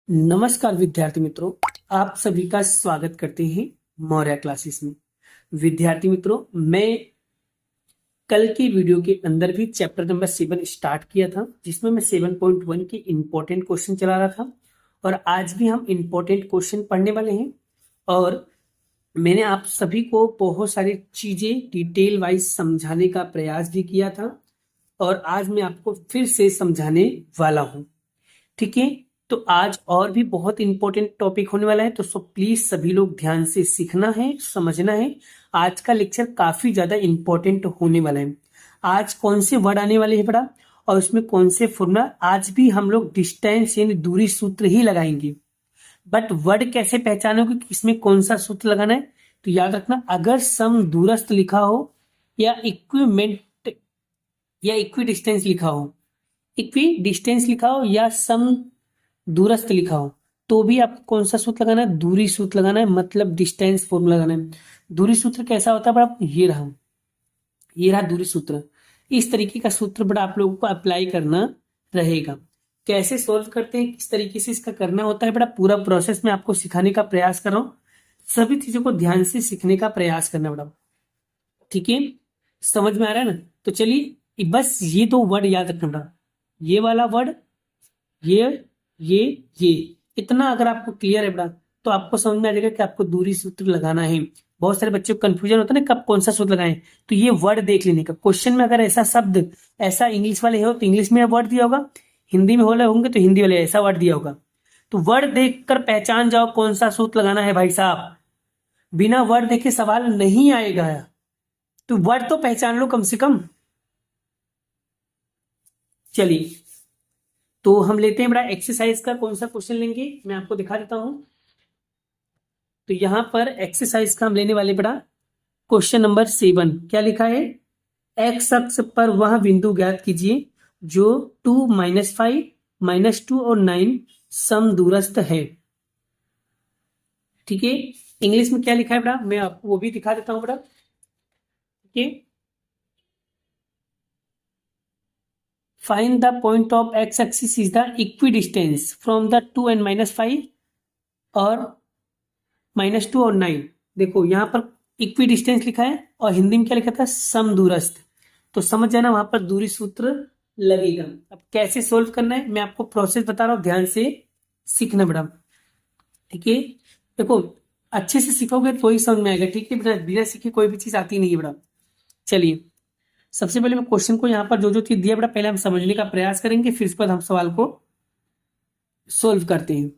नमस्कार विद्यार्थी मित्रों, आप सभी का स्वागत करते हैं मौर्य क्लासेस में। विद्यार्थी मित्रों, मैं कल की वीडियो के अंदर भी चैप्टर नंबर 7 स्टार्ट किया था, जिसमें मैं 7.1 के इंपॉर्टेंट क्वेश्चन चला रहा था और आज भी हम इंपॉर्टेंट क्वेश्चन पढ़ने वाले हैं। और मैंने आप सभी को बहुत सारी चीजें डिटेल वाइज समझाने का प्रयास भी किया था और आज मैं आपको फिर से समझाने वाला हूं। ठीक है, तो आज और भी बहुत इंपॉर्टेंट टॉपिक होने वाला है, तो सो प्लीज सभी लोग ध्यान से सीखना है, समझना है। आज का लेक्चर काफी ज्यादा इंपॉर्टेंट होने वाला है। आज कौन से वर्ड आने वाले हैं बड़ा, और उसमें कौन से फॉर्मूला। आज भी हम लोग डिस्टेंस यानी दूरी सूत्र ही लगाएंगे, बट वर्ड कैसे पहचानोगे कि इसमें कौन सा सूत्र लगाना है। तो याद रखना, अगर सम दूरस्थ लिखा हो या इक्विमेंट या इक्वी डिस्टेंस लिखा हो, इक्वी डिस्टेंस लिखा हो या सम दूरस्थ लिखा हो, तो भी आपको कौन सा सूत्र लगाना है, दूरी सूत्र लगाना है, मतलब डिस्टेंस फॉर्मूला लगाना है। दूरी सूत्र कैसा होता है बड़ा, ये रहा दूरी सूत्र। इस तरीके का सूत्र बड़ा आप लोगों को अप्लाई करना रहेगा। कैसे सोल्व करते हैं, किस तरीके से इसका करना होता है, बड़ा पूरा प्रोसेस में आपको सिखाने का प्रयास कर रहा हूँ। सभी चीजों को ध्यान से सीखने का प्रयास करना बड़ा। ठीक है, समझ में आ रहा है ना। तो चलिए, बस ये दो वर्ड याद रखना बड़ा, ये वाला वर्ड, ये ये ये इतना अगर आपको क्लियर है बड़ा, तो आपको समझ में आ जाएगा कि आपको दूरी सूत्र लगाना है। बहुत सारे बच्चों को कंफ्यूजन होता है ना, कब कौन सा सूत्र लगाएं। तो ये वर्ड देख लेने का, क्वेश्चन में अगर ऐसा शब्द, ऐसा इंग्लिश वाले हो तो इंग्लिश में वर्ड दिया होगा, हिंदी में वाले होंगे तो हिंदी वाले ऐसा वर्ड दिया होगा। तो वर्ड देखकर पहचान जाओ कौन सा सूत्र लगाना है भाई साहब। बिना वर्ड देखे सवाल नहीं आएगा, तो वर्ड तो पहचान लो कम से कम। चलिए, तो हम लेते हैं बड़ा एक्सरसाइज का कौन सा क्वेश्चन लेंगे, मैं आपको दिखा देता हूं। तो यहां पर एक्सरसाइज का हम लेने वाले बड़ा क्वेश्चन नंबर 7। क्या लिखा है, एक्स अक्ष पर वह बिंदु ज्ञात कीजिए जो 2, -5, -2 और 9 सम दूरस्थ है। ठीक है, इंग्लिश में क्या लिखा है बड़ा, मैं आपको वो भी दिखा देता हूं बड़ा। ठीक है, find the point of x axis is the equi distance from the 2 and -5 और -2 और 9। देखो यहाँ पर इक्वी डिस्टेंस लिखा है और हिंदी में क्या लिखा था, समदूरस्थ। तो समझ जाना वहां पर दूरी सूत्र लगेगा। अब कैसे सोल्व करना है मैं आपको प्रोसेस बता रहा हूं, ध्यान से सीखना बड़ा। ठीक है, देखो अच्छे से सीखोगे तो ही समझ में आएगा। ठीक है, बिना सीखे कोई भी चीज आती नहीं है बड़ा। चलिए, सबसे पहले मैं क्वेश्चन को यहाँ पर जो जो चीज दिया बड़ा, पहले हम समझने का प्रयास करेंगे, फिर उसके बाद हम सवाल को सोल्व करते हैं।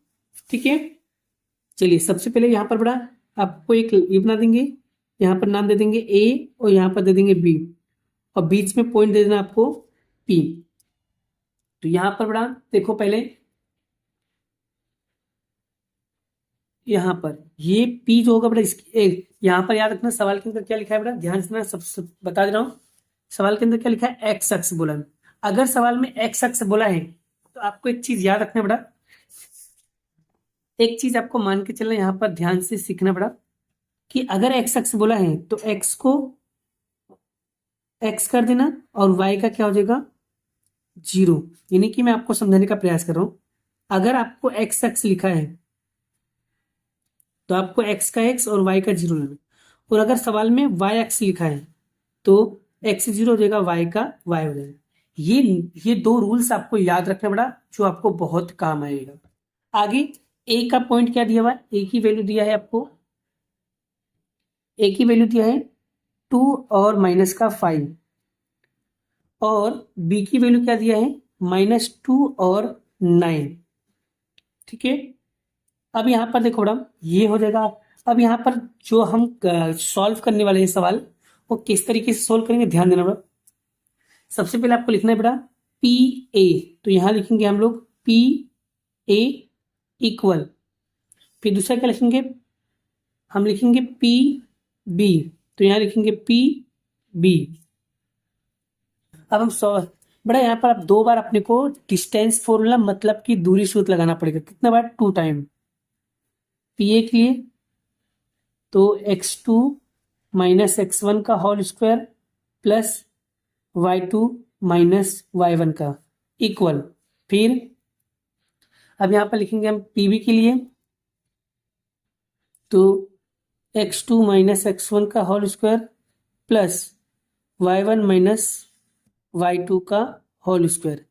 ठीक है, चलिए सबसे पहले यहाँ पर बड़ा आपको एक ये बना देंगे, यहाँ पर नाम दे देंगे ए और यहाँ पर दे देंगे बी, और बीच में पॉइंट दे देना आपको पी। तो यहाँ पर बड़ा देखो, पहले यहाँ पर ये पी जो होगा बड़ा, इसकी यहाँ पर याद रखना सवाल के अंदर क्या लिखा है बड़ा, ध्यान से ना सब बता दे रहा हूँ। सवाल के अंदर क्या लिखा है, एक्स अक्ष बोला है। अगर सवाल में एक्स अक्ष बोला है तो आपको एक चीज याद रखना बड़ा, एक चीज आपको मान के चलना, यहाँ पर ध्यान से सीखना बड़ा, कि अगर एक्स अक्ष बोला है तो एक्स को एक्स कर देना और वाई का क्या हो जाएगा, 0। यानी कि मैं आपको समझाने का प्रयास कर रहा हूं, अगर आपको एक्स एक्स लिखा है तो आपको एक्स का एक्स और वाई का 0 लेना, और अगर सवाल में वाई एक्स लिखा है तो एक्स 0 हो जाएगा, वाई का वाई हो जाएगा। ये दो रूल्स आपको याद रखना पड़ा, जो आपको बहुत काम आएगा आगे। ए का पॉइंट क्या दिया हुआ है, ए की वैल्यू दिया है आपको, ए की वैल्यू दिया है 2 और -5, और बी की वैल्यू क्या दिया है, -2 और 9। ठीक है, अब यहाँ पर देखो बड़ा ये हो जाएगा। अब यहाँ पर जो हम सॉल्व करने वाले हैं सवाल, वो किस तरीके से सॉल्व करेंगे, ध्यान देना बड़ा। सबसे पहले आपको लिखना है बड़ा पी ए, तो यहाँ लिखेंगे हम लोग पी ए इक्वल, फिर दूसरा क्या लिखेंगे, हम लिखेंगे पी बी, तो यहाँ लिखेंगे पी बी। अब हम बड़ा यहाँ पर अब 2 बार अपने को डिस्टेंस फॉर्मूला मतलब कि दूरी सूत्र लगाना पड़ेगा, कितना बार, 2 टाइम। पी ए के लिए तो x2 - x1 का whole square plus y2 - y1 का इक्वल, फिर अब यहाँ पर लिखेंगे हम पीबी के लिए, तो x2 माइनस x1 का whole square plus y1 minus y2 का होल स्क्वायर।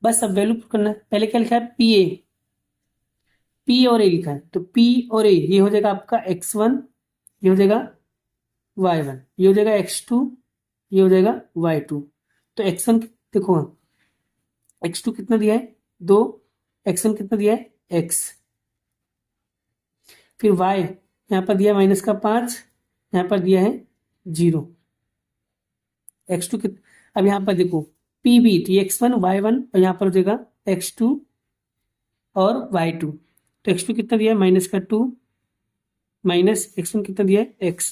बस अब वैल्यू पुट करना है। पहले क्या लिखा है, पी ए, पी और ए लिखा है, तो पी और ए ये हो जाएगा आपका x1, ये हो जाएगा y1, ये हो जाएगा x2, ये हो जाएगा y2। तो x1 देखो, x2 कितना दिया है 2, x1 कितना दिया है x, फिर y यहाँ पर दिया माइनस का 5, यहाँ पर दिया है 0। x2 कित अब यहाँ पर देखो पी बी, तो x1 y1 और यहाँ पर हो जाएगा x2 और y2। तो x2 कितना दिया है माइनस का 2, माइनस x1 कितना दिया है x।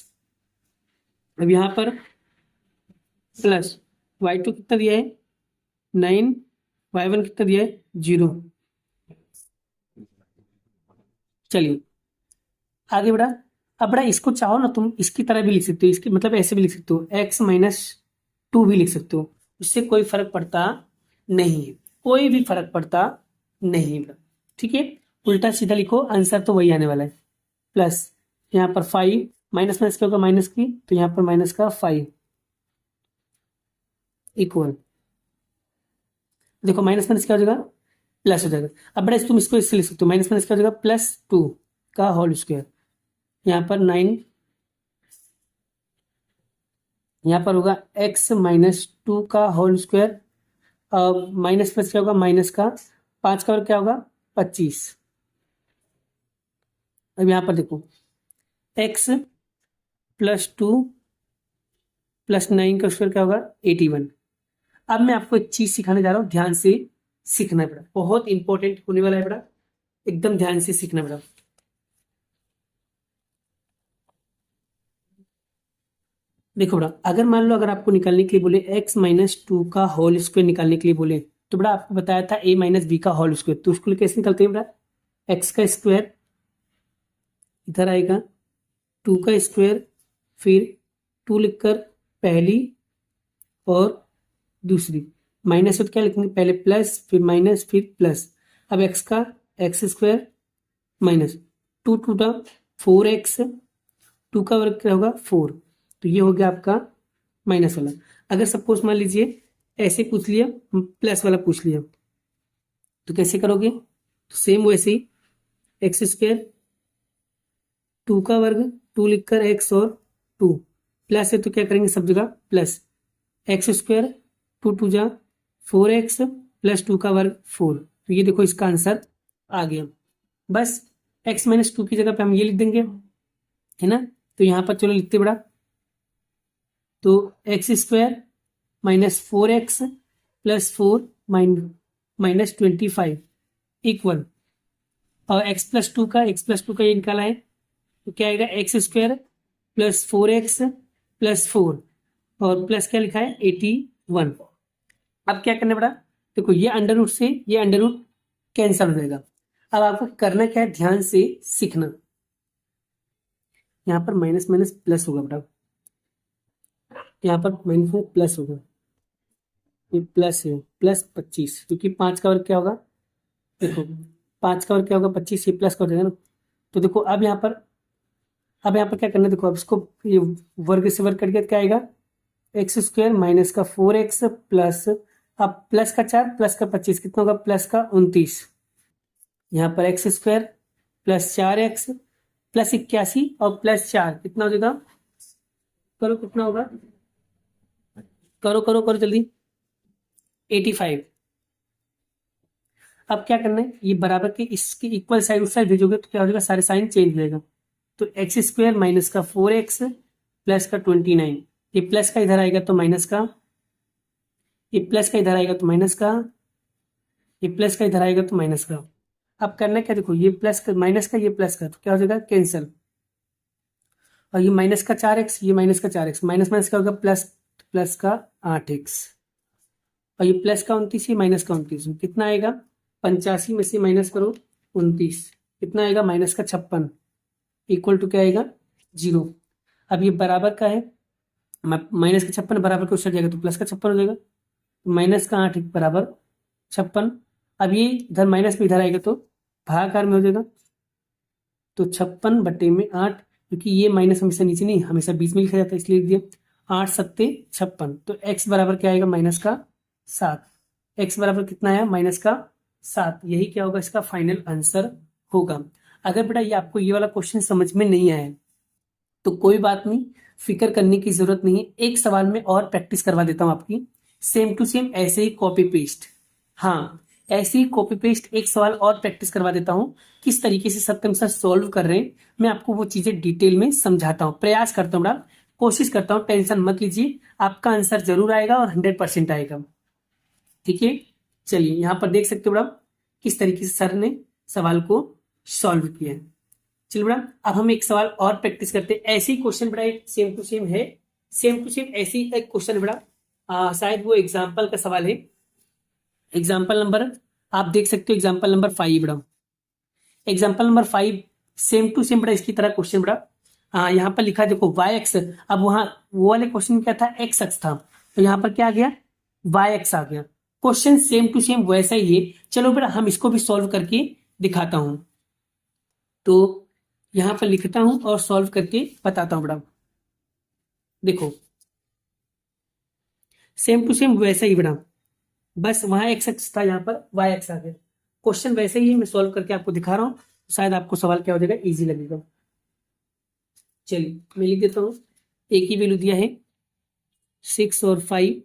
अब यहाँ पर प्लस y2 कितना दिया है 9, y1 कितना दिया है 0। चलिए आगे बढ़ा। अब बड़ा इसको चाहो ना तुम इसकी तरह भी लिख सकते हो, इसकी मतलब ऐसे भी लिख सकते हो, x माइनस 2 भी लिख सकते हो, इससे कोई फर्क पड़ता नहीं है, कोई भी फर्क पड़ता नहीं है। ठीक है, उल्टा सीधा लिखो, आंसर तो वही आने वाला है। प्लस यहाँ पर 5, माइनस माइनस क्या होगा माइनस की, तो यहाँ पर माइनस का 5 इक्वल, देखो माइनस माइनस क्या हो जाएगा प्लस हो जाएगा। अब बड़ा तुम इसको इससे लिख सकते हो, माइनस माइनस क्या हो जाएगा +2 का होल स्क्वायर, यहाँ पर 9, यहाँ पर होगा x माइनस 2 का होल स्क्वायर, माइनस प्लस क्या होगा माइनस का 5 का वर्ग क्या होगा 25। अब यहाँ पर देखो x प्लस 2 प्लस 9 का स्क्वायर क्या होगा 81। अब मैं आपको एक चीज सिखाने जा रहा हूँ, ध्यान से सीखना पड़ा, बहुत इंपॉर्टेंट होने वाला है बड़ा, एकदम ध्यान से सीखना पड़ा। देखो बड़ा, अगर मान लो अगर आपको निकालने के लिए बोले x माइनस 2 का होल स्क्वायर निकालने के लिए बोले, तो बड़ा आपको बताया था a माइनस बी का होल स्क्वायर, तो उसको कैसे निकलते हैं बड़ा, x का स्क्वायर इधर आएगा, 2 का स्क्वायर, फिर 2 लिखकर पहली और दूसरी, माइनस तो क्या लिखेंगे पहले प्लस फिर माइनस फिर प्लस। अब x का x square minus 2 to 4x, 2 का वर्ग क्या होगा 4, तो ये हो गया आपका माइनस वाला। अगर सपोज मान लीजिए ऐसे पूछ लिया, प्लस वाला पूछ लिया, तो कैसे करोगे, तो सेम वैसे ही एक्स स्क्वायर 2 का वर्ग 2 लिखकर x और 2 प्लस है, तो क्या करेंगे सब जगह plus, x square 2 to 4x plus 2 का वर्ग 4, तो ये देखो इसका आंसर आ गया। बस x माइनस 2 की जगह पे हम ये लिख देंगे, है ना, तो यहाँ पर चलो लिखते बड़ा, तो x square minus 4x plus 4 minus 25 equal, और एक्स प्लस टू का ये निकाला है, तो क्या आएगा x square plus 4x plus 4 और प्लस क्या लिखा है 81। अब क्या करना पड़ा, देखो ये अंडर रूट से ये अंडर रूट कैंसिल हो जाएगा। अब आपको करना क्या है, ध्यान से सीखना, यहाँ पर माइनस माइनस प्लस होगा बेटा, यहाँ पर माइनस में प्लस होगा, ये प्लस है प्लस 25, क्योंकि 5 का वर्ग क्या होगा, देखो 5 का वर्ग क्या होगा 25, ये प्लस का हो जाएगा ना। तो देखो अब यहाँ पर क्या करना है, देखो अब इसको ये वर्ग से वर्ग कट गया, क्या आएगा एक्स स्क्वायर माइनस का 4x प्लस, अब प्लस का 4 प्लस का 25 कितना होगा प्लस का 29, यहाँ पर x square plus 4x plus 81 और प्लस 4 कितना हो जाएगा, करो कितना होगा, करो करो करो जल्दी 85। अब क्या करना है, ये बराबर के इसके इक्वल साइड उस साइड भेजोगे तो क्या हो जाएगा, सारे साइन चेंज हो जाएगा, तो एक्स स्क्वायर माइनस का 4x प्लस का 29, ये प्लस का इधर आएगा तो माइनस का, ये प्लस का इधर आएगा तो माइनस का, ये प्लस का इधर आएगा तो माइनस का। अब करना क्या, देखो ये प्लस का माइनस का ये प्लस का, तो क्या हो जाएगा कैंसिल, और ये माइनस का 4x ये माइनस का 4x, माइनस माइनस क्या होगा प्लस, प्लस का 8x, और ये प्लस का 29 ये माइनस का 29, कितना आएगा 85 में से माइनस करो 29, कितना आएगा माइनस का 56 इक्वल टू क्या आएगा 0। अब ये बराबर का है, माइनस का 56 बराबर का उससे जाएगा तो प्लस का 56 हो जाएगा, माइनस का 8 बराबर 56। अब ये इधर माइनस में इधर आएगा तो भागाकार में हो जाएगा, तो 56/8, क्योंकि ये माइनस हमेशा नीचे नहीं हमेशा बीच में लिखा जाता है इसलिए लिख दिया। 8 सत्ते 56, तो x बराबर क्या आएगा, -7। x बराबर कितना आया, -7। यही क्या होगा, इसका फाइनल आंसर होगा। अगर बेटा ये आपको ये वाला क्वेश्चन समझ में नहीं आया तो कोई बात नहीं, फिक्र करने की जरूरत नहीं है। एक सवाल में और प्रैक्टिस करवा देता हूं आपकी, सेम टू सेम ऐसे ही कॉपी पेस्ट। हाँ, ऐसे ही कॉपी पेस्ट एक सवाल और प्रैक्टिस करवा देता हूं, किस तरीके से सत्यम सर सॉल्व कर रहे हैं मैं आपको वो चीजें डिटेल में समझाता हूं, प्रयास करता हूं बेटा, कोशिश करता हूं, टेंशन मत लीजिए, आपका आंसर जरूर आएगा और 100% आएगा। ठीक है, चलिए यहाँ पर देख सकते हो बेटा किस तरीके से सर ने सवाल को सॉल्व किया है। चलिए बेटा अब हम एक सवाल और प्रैक्टिस करते हैं। ऐसे ही क्वेश्चन बेटा एक सेम टू सेम है, सेम टू सेम ऐसे ही एक क्वेश्चन है बेटा, शायद वो एग्जाम्पल का सवाल है। एग्जाम्पल नंबर आप देख सकते हो, एग्जाम्पल नंबर 5 बेटा, example number 5 same to same बेटा इसकी तरह क्वेश्चन बेटा। यहाँ पर लिखा है देखो वाई एक्स, अब वहां वो वाले क्वेश्चन में क्या था, एक्स अक्ष था, तो यहाँ पर क्या आ गया, वाई एक्स आ गया। क्वेश्चन सेम टू सेम वैसा ही है। चलो बेटा हम इसको भी सॉल्व करके दिखाता हूं, तो यहां पर लिखता हूं और सॉल्व करके बताता हूं बेटा। देखो सेम टू सेम वैसा ही बेटा, बस वहां एक्स एक्स था, यहाँ पर वाई एक्स आ गया। क्वेश्चन वैसे ही मैं सॉल्व करके आपको दिखा रहा हूं, शायद आपको सवाल क्या हो जाएगा, इजी लगेगा। चलिए मैं लिख देता हूं, ए की वैल्यू दिया है 6 और 5,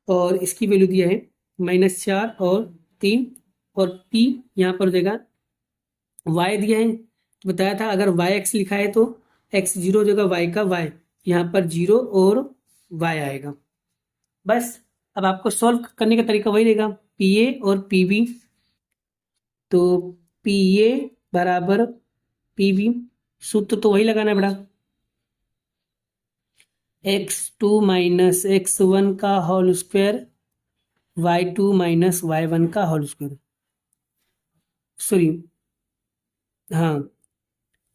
और इसकी वैल्यू दिया है -4 और 3, और पी यहाँ पर हो जाएगा, वाई दिया है, बताया था अगर वाई एक्स लिखा है तो x 0 हो जाएगा, वाई का वाई, यहाँ पर 0 और वाई आएगा। बस अब आपको सॉल्व करने का तरीका वही रहेगा, पी ए और पी बी, तो पी ए बराबर पी बी, सूत्र तो वही लगाना है बेटा, x2 माइनस x1 का whole square, y2 minus y1 का होल स्क्वायर, सॉरी हाँ,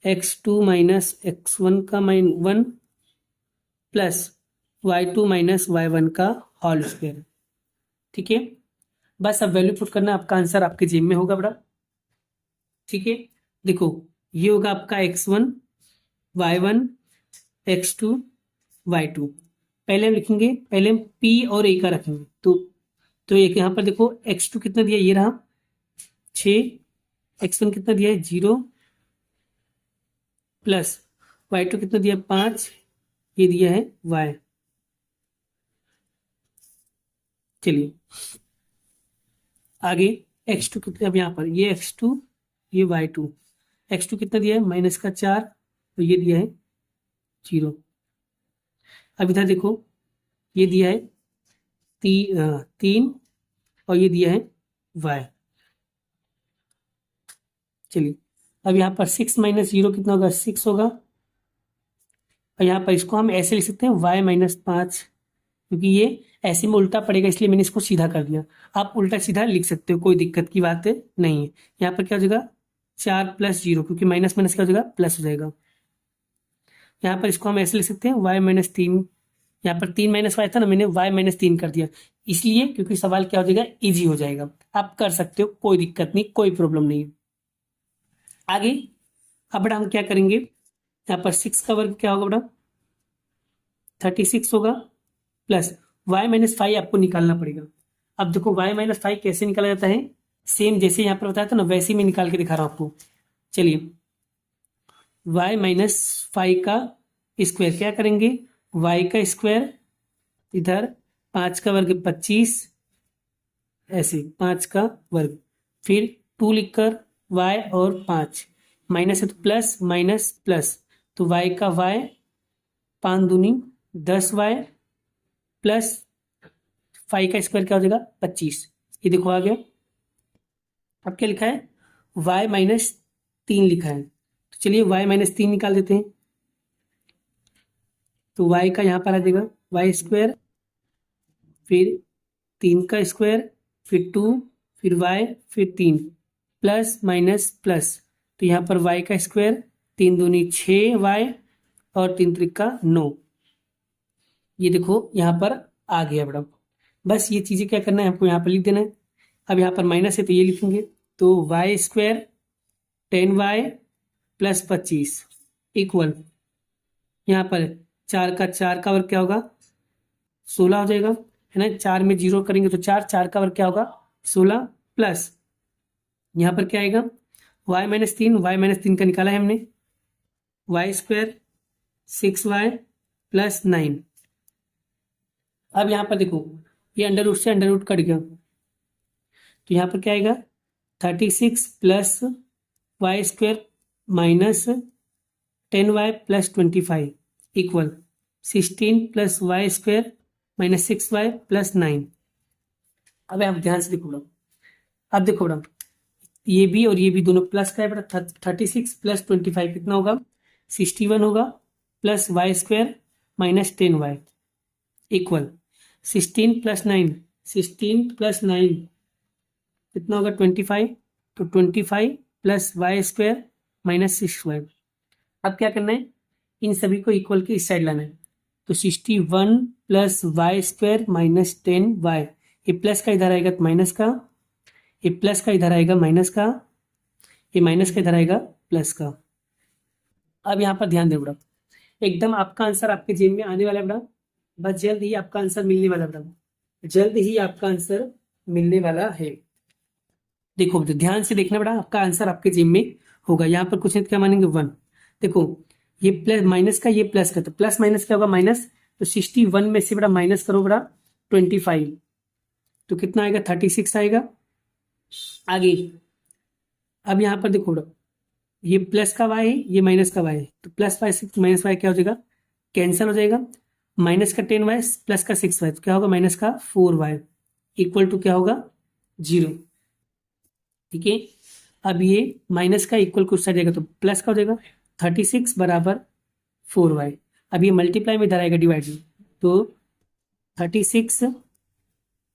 x2 माइनस x1 का -1 प्लस y2 माइनस y1 का होल स्क्वायर। ठीक है, बस अब वैल्यू पुट करना, आपका आंसर आपके जेब में होगा बेटा। ठीक है, देखो ये होगा आपका x1 y1 x2 y2, पहले हम लिखेंगे, पहले हम p और a का रखेंगे, तो एक यहाँ पर देखो x2 कितना दिया, ये रहा 6, x1 कितना दिया है 0, प्लस y2 कितना दिया 5, ये दिया है y। चलिए आगे x2 कितना, अब यहाँ पर ये x2 ये y2, x2 कितना दिया है -4, तो ये दिया है 0। अब इधर देखो ये दिया है 3 और ये दिया है y। चलिए अब यहाँ पर 6 माइनस 0 कितना होगा, 6 होगा, और यहाँ पर इसको हम ऐसे लिख सकते हैं y -5, क्योंकि ये ऐसे में उल्टा पड़ेगा इसलिए मैंने इसको सीधा कर दिया। आप उल्टा सीधा लिख सकते हो, कोई दिक्कत की बात नहीं है। यहाँ पर क्या हो जाएगा 4 + 0, क्योंकि माइनस माइनस क्या हो जाएगा, प्लस हो जाएगा। यहाँ पर इसको हम ऐसे लिख सकते हैं y -3, यहाँ पर 3 - y था ना, मैंने y -3 कर दिया इसलिए, क्योंकि सवाल क्या हो जाएगा, ईजी हो जाएगा। आप कर सकते हो, कोई दिक्कत नहीं, कोई प्रॉब्लम नहीं है। आगे अब बेटा हम क्या करेंगे, यहाँ पर 6 का वर्ग क्या होगा बेटा 36 होगा, प्लस y -5 आपको निकालना पड़ेगा। अब देखो y -5 कैसे निकाला जाता है, सेम जैसे यहाँ पर बताया था ना, वैसे ही मैं निकाल के दिखा रहा हूँ आपको। चलिए y -5 का स्क्वायर क्या करेंगे, y का स्क्वायर, इधर 5 का वर्ग 25, ऐसे 5 का वर्ग, फिर 2 लिखकर y और 5, माइनस है तो प्लस माइनस प्लस, तो y का y, 5 दूनी 10y, प्लस 5 का स्क्वायर क्या हो जाएगा 25, ये देखो आ गया। अब क्या लिखा है, y -3 लिखा है, तो चलिए y -3 निकाल देते हैं। तो y का यहाँ पर आ जाएगा y², फिर 3 का स्क्वायर, फिर 2, फिर y, फिर 3, प्लस माइनस प्लस, तो यहाँ पर y का स्क्वायर, 3 दूनी 6y और 3 त्रिका 9, ये देखो यहाँ पर आ गया बेटा। बस ये चीज़ें क्या करना है, हमको यहाँ पर लिख देना है। अब यहाँ पर माइनस है तो ये लिखेंगे, तो Y square 10y plus 25 equal, यहाँ पर 4 का वर्ग क्या होगा 16 हो जाएगा, है ना। 4 में 0 करेंगे तो 4 का वर्ग क्या होगा 16 प्लस यहाँ पर क्या आएगा y-3 का निकाला है हमने, वाई स्क्वायर 6y प्लस 9। अब यहाँ पर देखो ये अंडर रूट से अंडर रूट कट गया, तो यहाँ पर क्या आएगा 36 plus y square minus 10y plus 25 equal 16 plus y square minus 6y plus 9। अब आप ध्यान से देखो बेटा, अब देखो बेटा ये भी और ये भी दोनों प्लस का है बेटा, 36 प्लस 25 कितना होगा 61 होगा, plus y square minus 10y equal 16 plus 9 कितना होगा 25, तो 25 plus y square minus 6y। अब क्या करना है इन सभी को इक्वल के इस साइड लाना है, तो 61 plus y square minus 10y, ये प्लस का इधर आएगा तो माइनस का, ये प्लस का इधर आएगा माइनस का, ये माइनस का इधर आएगा प्लस का। अब यहाँ पर ध्यान दे बेटा, एकदम आपका आंसर आपके जेब में आने वाला है बेटा, बस जल्द ही आपका आंसर मिलने वाला बेटा, जल्द ही आपका आंसर मिलने वाला है। देखो बेटा ध्यान से देखना बेटा, आपका आंसर आपके जेब में होगा। यहाँ पर कुछ नहीं क्या मानेंगे 1, देखो ये प्लस माइनस का, ये प्लस का, तो प्लस माइनस क्या होगा माइनस, तो 61 में से बेटा माइनस करो बेटा 25, तो कितना आएगा 36 आएगा। आगे अब यहाँ पर देखो बेटा ये प्लस का y है, ये माइनस का y है, तो plus y six minus y क्या हो जाएगा कैंसिल हो जाएगा, माइनस का 10y प्लस का 6y, तो क्या होगा माइनस का 4y इक्वल टू क्या होगा 0। ठीक है, अब ये माइनस का इक्वल कुछ साइड जाएगा तो प्लस का हो जाएगा 36 बराबर 4y। अब ये मल्टीप्लाई में इधर आएगा डिवाइड में, तो 36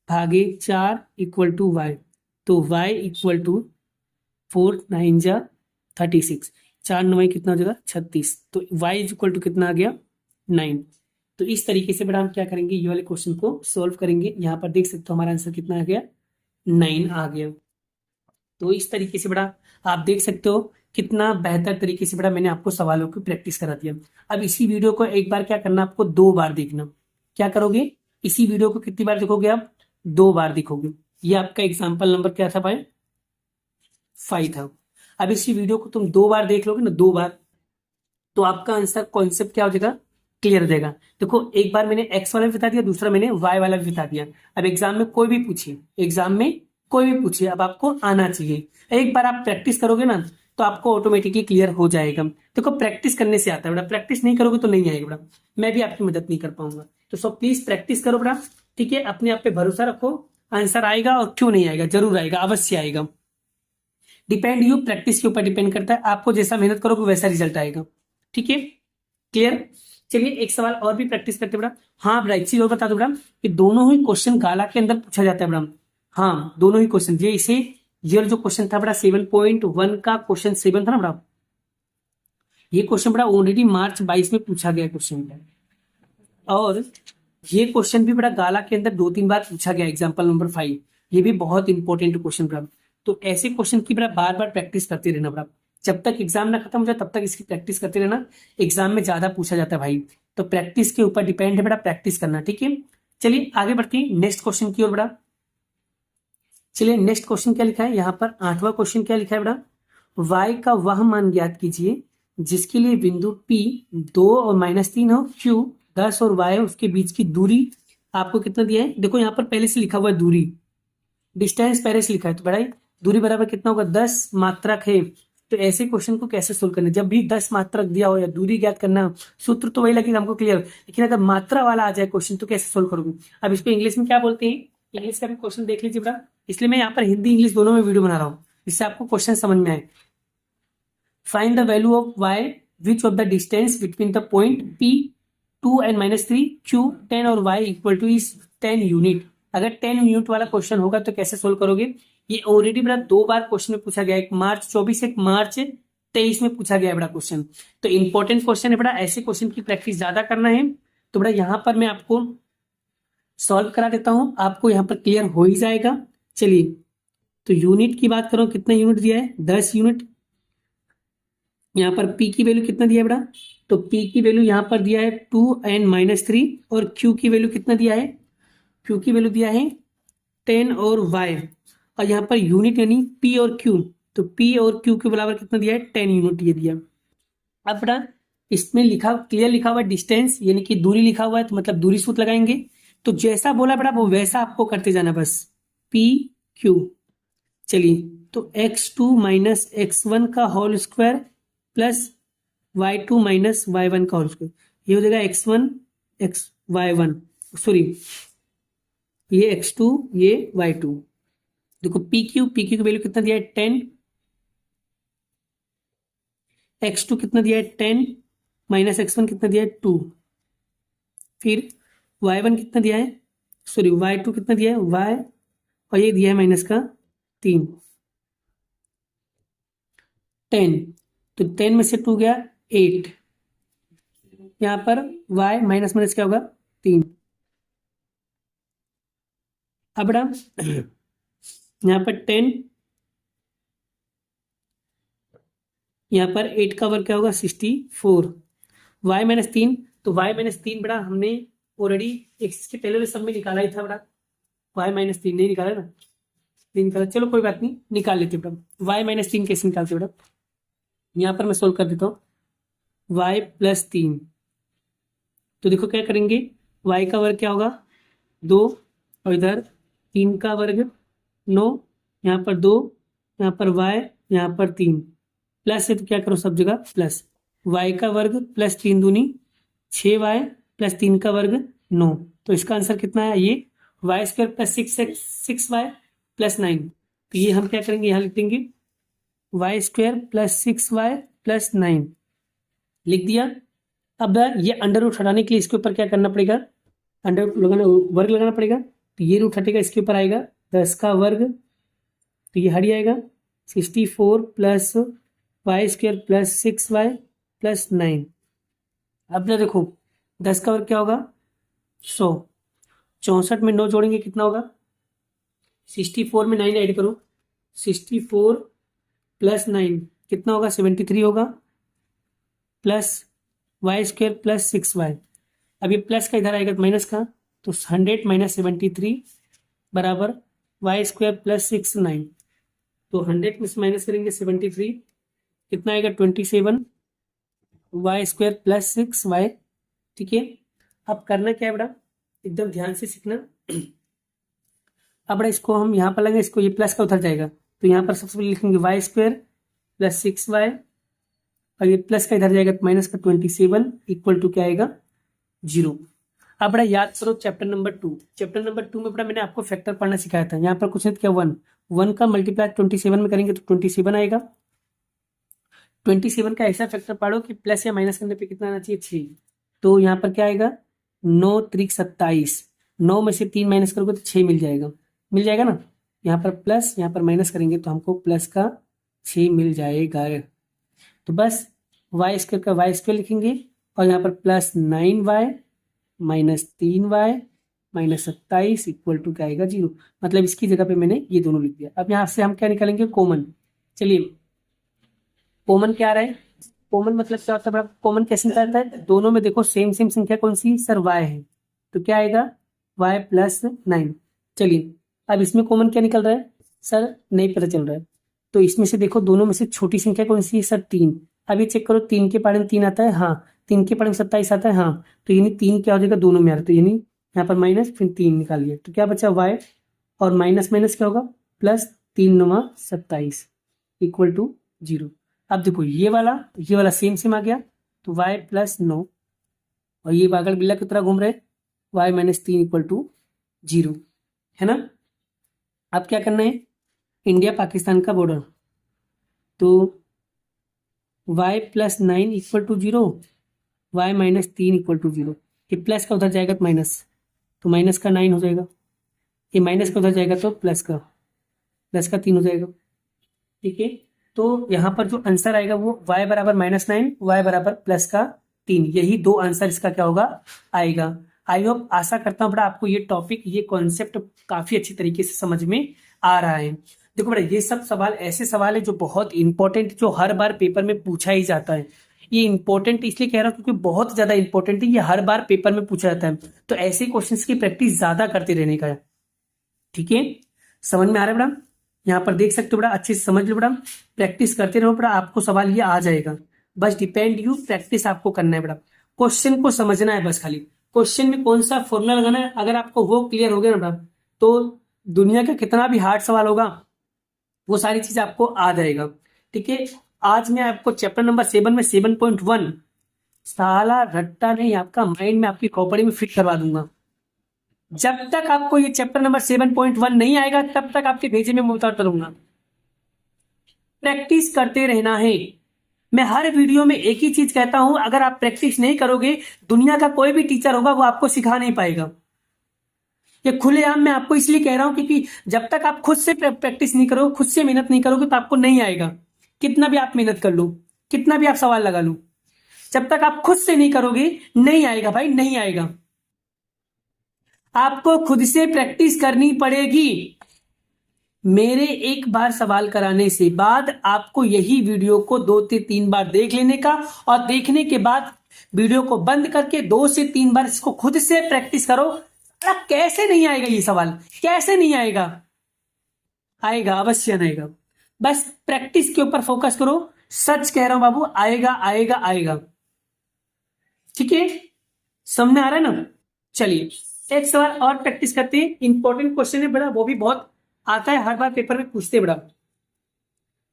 भागे 4 इक्वल टू y, तो y इक्वल टू 4 9 जा 36, 4 9 कितना हो जाएगा 36, तो y इक्वल टू कितना आ गया 9। तो इस तरीके से बेटा हम क्या करेंगे ये वाले क्वेश्चन को सॉल्व करेंगे। यहाँ पर देख सकते हो हमारा आंसर कितना आ गया 9 आ गया। तो इस तरीके से बेटा आप देख सकते हो कितना बेहतर तरीके से बेटा मैंने आपको सवालों की प्रैक्टिस करा दिया। अब इसी वीडियो को एक बार क्या करना आपको 2 बार देखना। क्या करोगे इसी वीडियो को कितनी बार देखोगे आप 2 बार देखोगे। ये आपका एग्जाम्पल नंबर क्या था भाई 5 था। अब इसी वीडियो को तुम 2 बार देख लोगे ना 2 बार, तो आपका आंसर कॉन्सेप्ट क्या हो जाएगा क्लियर हो जाएगा। देखो एक बार मैंने एक्स वाला भी बता दिया, दूसरा मैंने वाई वाला भी बता दिया। अब एग्जाम में कोई भी पूछिए, एग्जाम में कोई भी पूछिए, अब आपको आना चाहिए। एक बार आप प्रैक्टिस करोगे ना तो आपको ऑटोमेटिकली क्लियर हो जाएगा। देखो प्रैक्टिस करने से आता है बेटा, प्रैक्टिस नहीं करोगे तो नहीं आएगा बेटा, मैं भी आपकी मदद नहीं कर पाऊंगा। तो सब प्लीज प्रैक्टिस करो बेटा, ठीक है। अपने आप पे भरोसा रखो, आंसर आएगा और क्यों नहीं आएगा, जरूर आएगा, अवश्य आएगा। डिपेंड यू प्रैक्टिस के ऊपर डिपेंड करता है, आपको जैसा मेहनत करोगे वैसा रिजल्ट आएगा। ठीक है क्लियर। चलिए एक सवाल और भी प्रैक्टिस करते बेटा। हाँ बेटा एक चीज और बता दो बेटा कि दोनों ही क्वेश्चन गाला के अंदर पूछा जाता है बेटा। हाँ दोनों ही क्वेश्चन, ये जो क्वेश्चन था बेटा 7.1 का क्वेश्चन 7 था ना बेटा, ये क्वेश्चन बेटा ऑलरेडी मार्च 22 में पूछा गया क्वेश्चन, और ये क्वेश्चन भी बेटा गाला के अंदर 2-3 बार पूछा गया एग्जाम्पल नंबर 5। ये भी बहुत इंपॉर्टेंट क्वेश्चन बेटा। तो ऐसे क्वेश्चन की बेटा बार बार प्रैक्टिस करते रहना बेटा, जब तक एग्जाम ना खत्म हो जाए तब तक इसकी प्रैक्टिस करते रहना। एग्जाम में ज्यादा पूछा जाता है भाई, तो प्रैक्टिस के ऊपर डिपेंड है बेटा, प्रैक्टिस करना। ठीक है चलिए आगे बढ़ते हैं नेक्स्ट क्वेश्चन की ओर बेटा। चलिए नेक्स्ट क्वेश्चन क्या लिखा है यहाँ पर, 8वां क्वेश्चन क्या लिखा है बेटा, y का वह मान ज्ञात कीजिए जिसके लिए बिंदु P 2 और -3 हो, Q 10 और y उसके बीच की दूरी आपको कितना दिया है। देखो यहाँ पर पहले से लिखा हुआ है दूरी, डिस्टेंस पहले से लिखा है, तो बेटा दूरी बराबर कितना होगा 10 मात्रक है। तो ऐसे क्वेश्चन को कैसे सोल्व करना, जब भी 10 मात्रक दिया हो या दूरी ज्ञात करना, सूत्र तो वही लगेगा हमको क्लियर, लेकिन अगर मात्रा वाला आ जाए क्वेश्चन तो कैसे सोल्व करोगे। अब इसको इंग्लिश में क्या बोलते हैं, इंग्लिश का भी क्वेश्चन देख लीजिए बेटा, इसलिए मैं यहाँ पर हिंदी इंग्लिश दोनों में वीडियो बना रहा हूँ जिससे आपको क्वेश्चन समझ में आए। Find the value of y which of the distance between the point P 2 and -3 Q 10 और y equal two is 10 unit. अगर 10 यूनिट वाला क्वेश्चन होगा तो कैसे सोल्व करोगे। ये ऑलरेडी बेटा 2 बार क्वेश्चन में पूछा गया, एक मार्च 24 एक मार्च 23 में पूछा गया बेटा क्वेश्चन। तो इंपॉर्टेंट क्वेश्चन है बेटा, ऐसे क्वेश्चन की प्रैक्टिस ज्यादा करना है। तो बेटा यहाँ पर मैं आपको सॉल्व करा देता हूं, आपको यहाँ पर क्लियर हो ही जाएगा। चलिए तो यूनिट की बात करो, कितना यूनिट दिया है, 10 यूनिट। यहाँ पर p की वैल्यू कितना दिया है बेटा, तो p की वैल्यू यहाँ पर दिया है 2n-3 और q की वैल्यू कितना दिया है, q की वैल्यू दिया है 10 और y, और यहाँ पर यूनिट यानी p और q, तो p और q के बराबर कितना दिया है, 10 यूनिट ये दिया। अब बेटा इसमें लिखा क्लियर लिखा हुआ है डिस्टेंस यानी कि दूरी लिखा हुआ है, तो मतलब दूरी सूत्र लगाएंगे। तो जैसा बोला बेटा वो वैसा आपको करते जाना बस, p q। चलिए तो x2 माइनस x1 का whole square plus y2 minus y1 का होल स्क्वायर, ये हो जाएगा x1 x y1 सॉरी ये x2 ये y2। देखो पी क्यू की वैल्यू कितना दिया है 10, x2 कितना दिया है 10 माइनस x1 कितना दिया है 2, फिर y1 कितना दिया है, सॉरी y2 कितना दिया है y, और ये दिया है माइनस का 3, 10, तो 10 में से 2 गया 8, यहाँ पर y माइनस माइनस क्या होगा 3। अब बेटा यहाँ पर 10, यहाँ पर 8 का वर्ग क्या होगा 64, y माइनस 3, तो y माइनस 3 बेटा हमने ऑलरेडी इसके पहले सब में निकाला ही था बेटा, y माइनस 3 नहीं निकाला ना, नहीं निकाला, चलो कोई बात नहीं निकाल लेते बेटा। y माइनस 3 कैसे निकालते बेटा, यहाँ पर मैं सोल्व कर देता हूँ y प्लस 3, तो देखो क्या करेंगे, y का वर्ग क्या होगा 2 और इधर 3 का वर्ग 9, यहाँ पर 2, यहाँ पर y, यहाँ पर 3, प्लस है तो क्या करो सब जगह प्लस, y का वर्ग प्लस 3 दूनी 6y प्लस 3 का वर्ग 9, तो इसका आंसर कितना है ये y square plus 6y plus 9, तो ये हम क्या करेंगे यहाँ लिख देंगे y square plus 6y plus 9 लिख दिया। अब ये अंडर रूट हटाने के लिए इसके ऊपर क्या करना पड़ेगा, अंडर रूट लगाना वर्ग लगाना पड़ेगा, तो ये रूट हटेगा इसके ऊपर आएगा 10 का वर्ग, तो ये हट जाएगा 64 plus y square plus 6y plus 9। अब ना देखो 10 का वर्ग क्या होगा 100, 64 में 9 जोड़ेंगे कितना होगा, 64 में 9 ऐड करो, 64 प्लस 9 कितना होगा 73 होगा, plus y square plus 6y, अब ये प्लस का इधर आएगा माइनस का, तो 100 माइनस 73 बराबर वाई स्क्वायर प्लस 6 9, तो 100 में से माइनस करेंगे 73 कितना आएगा 27 वाई स्क्वायर प्लस 6y। ठीक है, अब करना क्या है बेटा, एकदम ध्यान से सीखना। अब बेटा इसको हम यहाँ पर लगेंगे, इसको ये प्लस का उधर जाएगा, तो यहाँ पर सबसे पहले लिखेंगे वाई स्क्वायर प्लस 6y, और ये प्लस का इधर जाएगा तो माइनस का 27 इक्वल टू क्या आएगा 0। अब बेटा याद करो चैप्टर नंबर 2, चैप्टर नंबर 2 में बेटा मैंने आपको फैक्टर पढ़ना सिखाया था, यहाँ पर कुछ नहीं क्या 1 का मल्टीप्लाई 27 में करेंगे तो 27 आएगा, 27 का ऐसा फैक्टर पढ़ो कि प्लस या माइनस करने पे कितना आना चाहिए 6, तो यहाँ पर क्या आएगा 9 त्रिक 27, 9 में से 3 माइनस करोगे तो 6 मिल जाएगा ना, यहाँ पर प्लस यहाँ पर माइनस करेंगे तो हमको प्लस का 6 मिल जाएगा। तो बस वाई स्क्वायर का वाई स्क्वायर लिखेंगे, और यहाँ पर plus 9y minus 3y minus 27 equal to क्या आएगा 0, मतलब इसकी जगह पे मैंने ये दोनों लिख दिया। अब यहाँ से हम क्या निकालेंगे कॉमन, चलिए कॉमन क्या आ रहा है, कॉमन मतलब क्या होता है, कॉमन कैसे निकालता है, दोनों में देखो सेम संख्या कौन सी सर y है, तो क्या आएगा y प्लस 9। चलिए अब इसमें कॉमन क्या निकल रहा है सर नहीं पता चल रहा है, तो इसमें से देखो दोनों में से छोटी संख्या कौन सी है सर 3, अब ये चेक करो 3 के पारे में 3 आता है, हाँ 3 के पारे में 27 आता है, हाँ तो यानी 3 क्या हो जाएगा दोनों में आ रहा है, तो यानी यहाँ पर माइनस फिर 3 निकाल लिया, तो क्या बचा y, और माइनस माइनस क्या होगा प्लस 3 9 27 इक्वल टू 0। अब देखो ये वाला सेम आ गया, तो y प्लस 9, और ये बागल बिल्ला की तरह घूम रहे y माइनस 3 इक्वल टू 0 है ना। अब क्या करना है, इंडिया पाकिस्तान का बॉर्डर, तो y plus 9 equal to 0, y minus 3 equal to 0, ये प्लस का उधर जाएगा तो माइनस का 9 हो जाएगा, ये माइनस का उधर जाएगा तो प्लस का 3 हो जाएगा। ठीक है, तो यहाँ पर जो आंसर आएगा वो y बराबर -9 y बराबर प्लस का 3, यही दो आंसर इसका क्या होगा आएगा। आई होप आशा करता हूँ बड़ा आपको ये टॉपिक ये कॉन्सेप्ट काफी अच्छी तरीके से समझ में आ रहा है। देखो बेटा, ये सब सवाल ऐसे सवाल है जो बहुत इंपॉर्टेंट, जो हर बार पेपर में पूछा ही जाता है। ये इंपॉर्टेंट इसलिए कह रहा हूँ क्योंकि बहुत ज्यादा इंपॉर्टेंट है, ये हर बार पेपर में पूछा जाता है, तो ऐसे क्वेश्चंस की प्रैक्टिस ज्यादा करते रहने का है। ठीक है, समझ में आ रहा है बेटा? यहाँ पर देख सकते हो बेटा, अच्छे से समझ लो बेटा, प्रैक्टिस करते रहो बेटा, आपको सवाल ये आ जाएगा। बस डिपेंड यू, प्रैक्टिस आपको करना है बेटा, क्वेश्चन को समझना है बस। खाली क्वेश्चन में कौन सा फॉर्मूला लगाना है, अगर आपको वो क्लियर हो गया ना बेटा, तो दुनिया का कितना भी हार्ड सवाल होगा वो सारी चीज आपको आ जाएगा। ठीक है, आज मैं आपको चैप्टर नंबर 7 में 7.1 साला रट्टा नहीं, आपका माइंड में आपकी खोपड़ी में फिट करवा दूंगा। जब तक आपको ये चैप्टर नंबर 7.1 नहीं आएगा तब तक आपके भेजे में उतारता रहूंगा। प्रैक्टिस करते रहना है। मैं हर वीडियो में एक ही चीज कहता हूं, अगर आप प्रैक्टिस नहीं करोगे, दुनिया का कोई भी टीचर होगा वो आपको सिखा नहीं पाएगा। ये खुलेआम मैं आपको इसलिए कह रहा हूं क्योंकि जब तक आप खुद से प्रैक्टिस नहीं करोगे, खुद से मेहनत नहीं करोगे, तो आपको नहीं आएगा। कितना भी आप मेहनत कर लो, कितना भी आप सवाल लगा लो, जब तक आप खुद से नहीं करोगे नहीं आएगा भाई, नहीं आएगा। आपको खुद से प्रैक्टिस करनी पड़ेगी। मेरे एक बार सवाल कराने से बाद आपको यही वीडियो को 2 से 3 बार देख लेने का, और देखने के बाद वीडियो को बंद करके 2 से 3 बार इसको खुद से प्रैक्टिस करो। कैसे नहीं आएगा ये सवाल, कैसे नहीं आएगा? आएगा, अवश्य आएगा। बस प्रैक्टिस के ऊपर फोकस करो। सच कह रहा हूं बाबू, आएगा आएगा आएगा। ठीक है, समझ आ रहा है ना? चलिए एक सवाल और प्रैक्टिस करते हैं, इंपॉर्टेंट क्वेश्चन है बड़ा, वो भी बहुत आता है, हर बार पेपर में पूछते हैं बड़ा।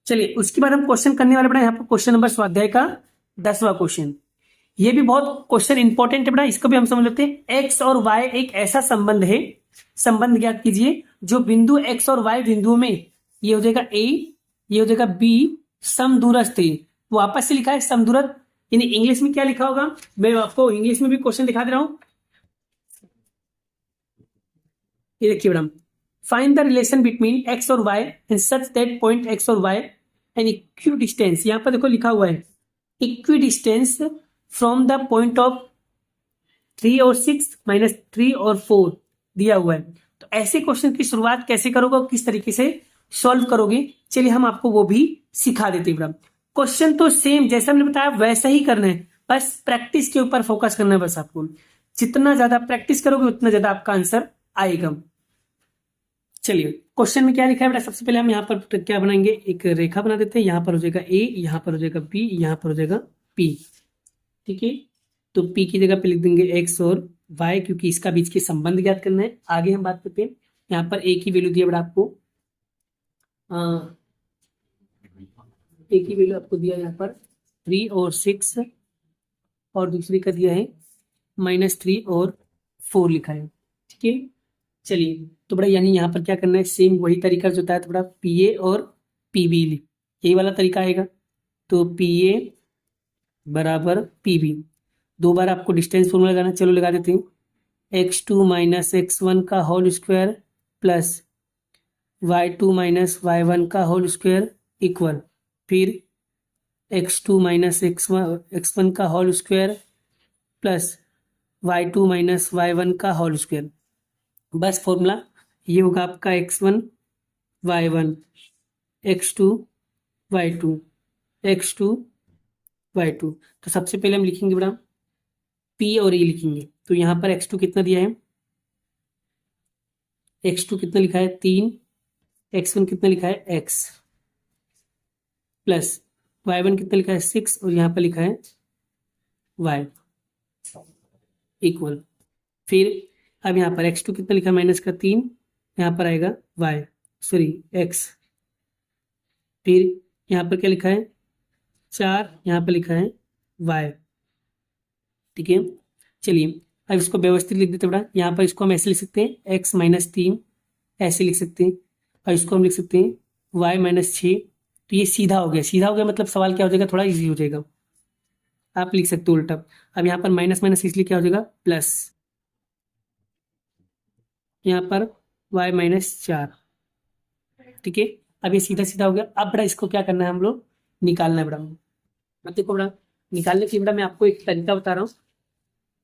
चलिए उसके बाद हम क्वेश्चन करने वाले बड़ा, यहाँ पर क्वेश्चन नंबर स्वाध्याय का 10वां क्वेश्चन। ये भी बहुत क्वेश्चन इंपॉर्टेंट है बड़ा, इसको भी हम समझ लेते हैं। एक्स और वाई एक ऐसा संबंध है, संबंध ज्ञात कीजिए जो बिंदु एक्स और वाई बिंदुओं में, ये हो जाएगा ए, ये हो जाएगा बी, समदूरस्थ है। वो आपस से लिखा है समदूरस्थ, यानी इंग्लिश में क्या लिखा होगा, मैं आपको इंग्लिश में भी क्वेश्चन दिखा दे रहा हूं। ये देखिए madam, find the relation between X और Y in such that point X और वाई एन इक्वी डिस्टेंस। यहां पर देखो लिखा हुआ है equidistance from the point of 3 और 6 माइनस 3 और 4 दिया हुआ है। तो ऐसे क्वेश्चन की शुरुआत कैसे करोगे और किस तरीके से सॉल्व करोगे, चलिए हम आपको वो भी सिखा देते हैं। क्वेश्चन तो सेम जैसा हमने बताया वैसा ही करना है, बस प्रैक्टिस के ऊपर फोकस करना है। बस आपको जितना ज्यादा प्रैक्टिस करोगे उतना ज्यादा आपका आंसर आएगा। चलिए क्वेश्चन में क्या लिखा है बेटा, सबसे पहले हम यहाँ पर क्या बनाएंगे, एक रेखा बना देते हैं। यहाँ पर हो जाएगा ए, यहाँ पर हो जाएगा बी, यहाँ पर हो जाएगा पी। ठीक है, तो पी की जगह पे लिख देंगे एक्स और वाई, क्योंकि इसका बीच के संबंध ज्ञात करना है। आगे हम बात करते हैं, यहाँ पर ए की वैल्यू दिया बेटा आपको, ए की वैल्यू आपको दिया यहाँ पर 3 और 6, और दूसरी का दिया है -3 और 4 लिखा है। ठीक है, चलिए तो बड़ा यानी यहाँ पर क्या करना है, सेम वही तरीका जो था, तो बड़ा पी ए और पी बी, यही वाला तरीका आएगा। तो पी ए बराबर पी बी, 2 बार आपको डिस्टेंस फॉर्मूला लगाना, चलो लगा देते हैं। x2 माइनस x1 का whole square plus y2 minus y1 का होल स्क्वायर इक्वल, फिर x2 माइनस x1 का whole square plus y2 minus y1 का होल स्क्वायर। बस फॉर्मूला ये होगा आपका x1 y1, x2 y2, x2 y2। तो सबसे पहले हम लिखेंगे बेटा P और E लिखेंगे। तो यहाँ पर x2 कितना दिया है, x2 कितना लिखा है 3, x1 कितना लिखा है x, प्लस y1 कितना लिखा है 6, और यहाँ पर लिखा है y इक्वल। फिर अब यहाँ पर x2 कितना लिखा है माइनस का 3, यहाँ पर आएगा x, फिर यहाँ पर क्या लिखा है 4, यहाँ पर लिखा है y। ठीक है, चलिए अब इसको व्यवस्थित लिख देते हैं बेटा। यहाँ पर इसको हम ऐसे लिख सकते हैं x माइनस 3, ऐसे लिख सकते हैं, और इसको हम लिख सकते हैं y माइनस 6। तो ये सीधा हो गया, सीधा हो गया मतलब सवाल क्या हो जाएगा, थोड़ा इजी हो जाएगा, आप लिख सकते हो उल्टा। अब यहाँ पर माइनस माइनस इसलिए क्या हो जाएगा प्लस, यहाँ पर y माइनस 4। ठीक है, अब ये सीधा सीधा हो गया। अब बड़ा इसको क्या करना है, हम लोग निकालना है बड़ा। अब देखो बड़ा, निकालने के बड़ा मैं आपको एक तरीका बता रहा हूँ,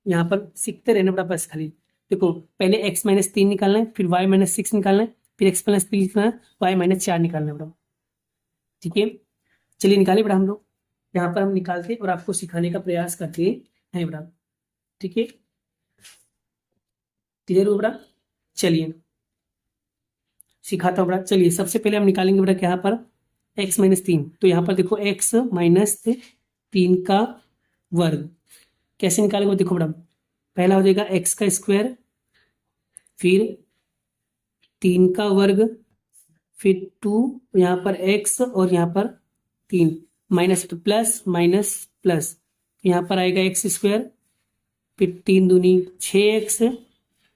यहाँ पर सीखते रहना बड़ा। बस खाली देखो, पहले x माइनस 3 निकालना है, फिर y माइनस 6 निकालना है, फिर x प्लस 3 लिखना है, y माइनस 4 निकालना है बेटा। ठीक है, चलिए निकाले बेटा हम लोग। यहाँ पर हम निकालते और आपको सिखाने का प्रयास करते हैं बेटा। ठीक है, क्लियर हो बेटा? चलिए सिखाता हूँ बेटा। चलिए सबसे पहले हम निकालेंगे बेटा यहाँ पर x माइनस 3। तो यहाँ पर देखो x माइनस 3 का वर्ग कैसे निकालेंगे देखो बेटा। पहला हो जाएगा x का स्क्वायर, फिर 3 का वर्ग, फिर 2 यहाँ पर x और यहाँ पर 3 माइनस, तो प्लस माइनस प्लस, यहाँ पर आएगा एक्स स्क्वायर, फिर 3 दूनी 6x,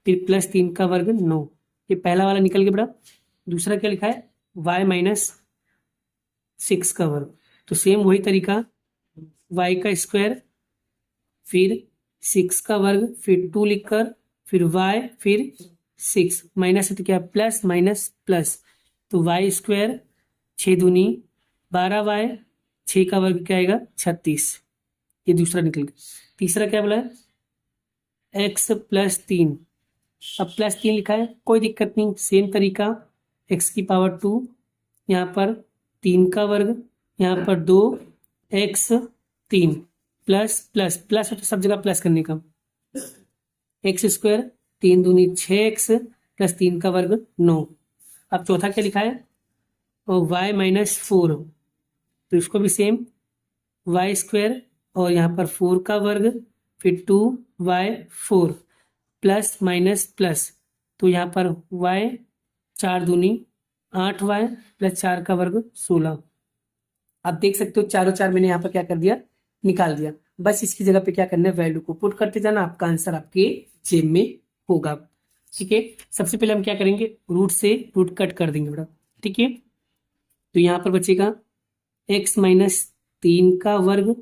फिर प्लस 3 का वर्ग 9। ये पहला वाला निकल गया बेटा। दूसरा क्या लिखा है, y माइनस 6 का वर्ग। तो सेम वही तरीका, y का स्क्वायर, फिर 6 का वर्ग, फिर 2 लिखकर, फिर y, फिर 6 माइनस है तो क्या प्लस माइनस प्लस, तो y स्क्वायर 6 दूनी 12y, 6 का वर्ग क्या आएगा 36। ये दूसरा निकल गया। तीसरा क्या बोला है, x प्लस 3। अब प्लस 3 लिखा है, कोई दिक्कत नहीं, सेम तरीका, x की पावर 2, यहाँ पर 3 का वर्ग, यहाँ पर 2x 3 प्लस प्लस प्लस है तो सब जगह प्लस करने का, एक्स स्क्वायर 3 दूनी 6x प्लस 3 का वर्ग 9। अब चौथा क्या लिखा है, और y माइनस 4, तो इसको भी सेम y स्क्वायर और यहाँ पर 4 का वर्ग, फिर 2y4 प्लस माइनस प्लस, तो यहाँ पर y 4 दूनी 8y प्लस 4 का वर्ग 16। आप देख सकते हो चारों चार मैंने यहाँ पर क्या कर दिया, निकाल दिया। बस इसकी जगह पे क्या करना है, वैल्यू को पुट करते जाना, आपका आंसर आपके जेब में होगा। ठीक है, सबसे पहले हम क्या करेंगे, रूट से रूट कट कर देंगे बेटा। ठीक है, तो यहाँ पर बचेगा x माइनस 3 का वर्ग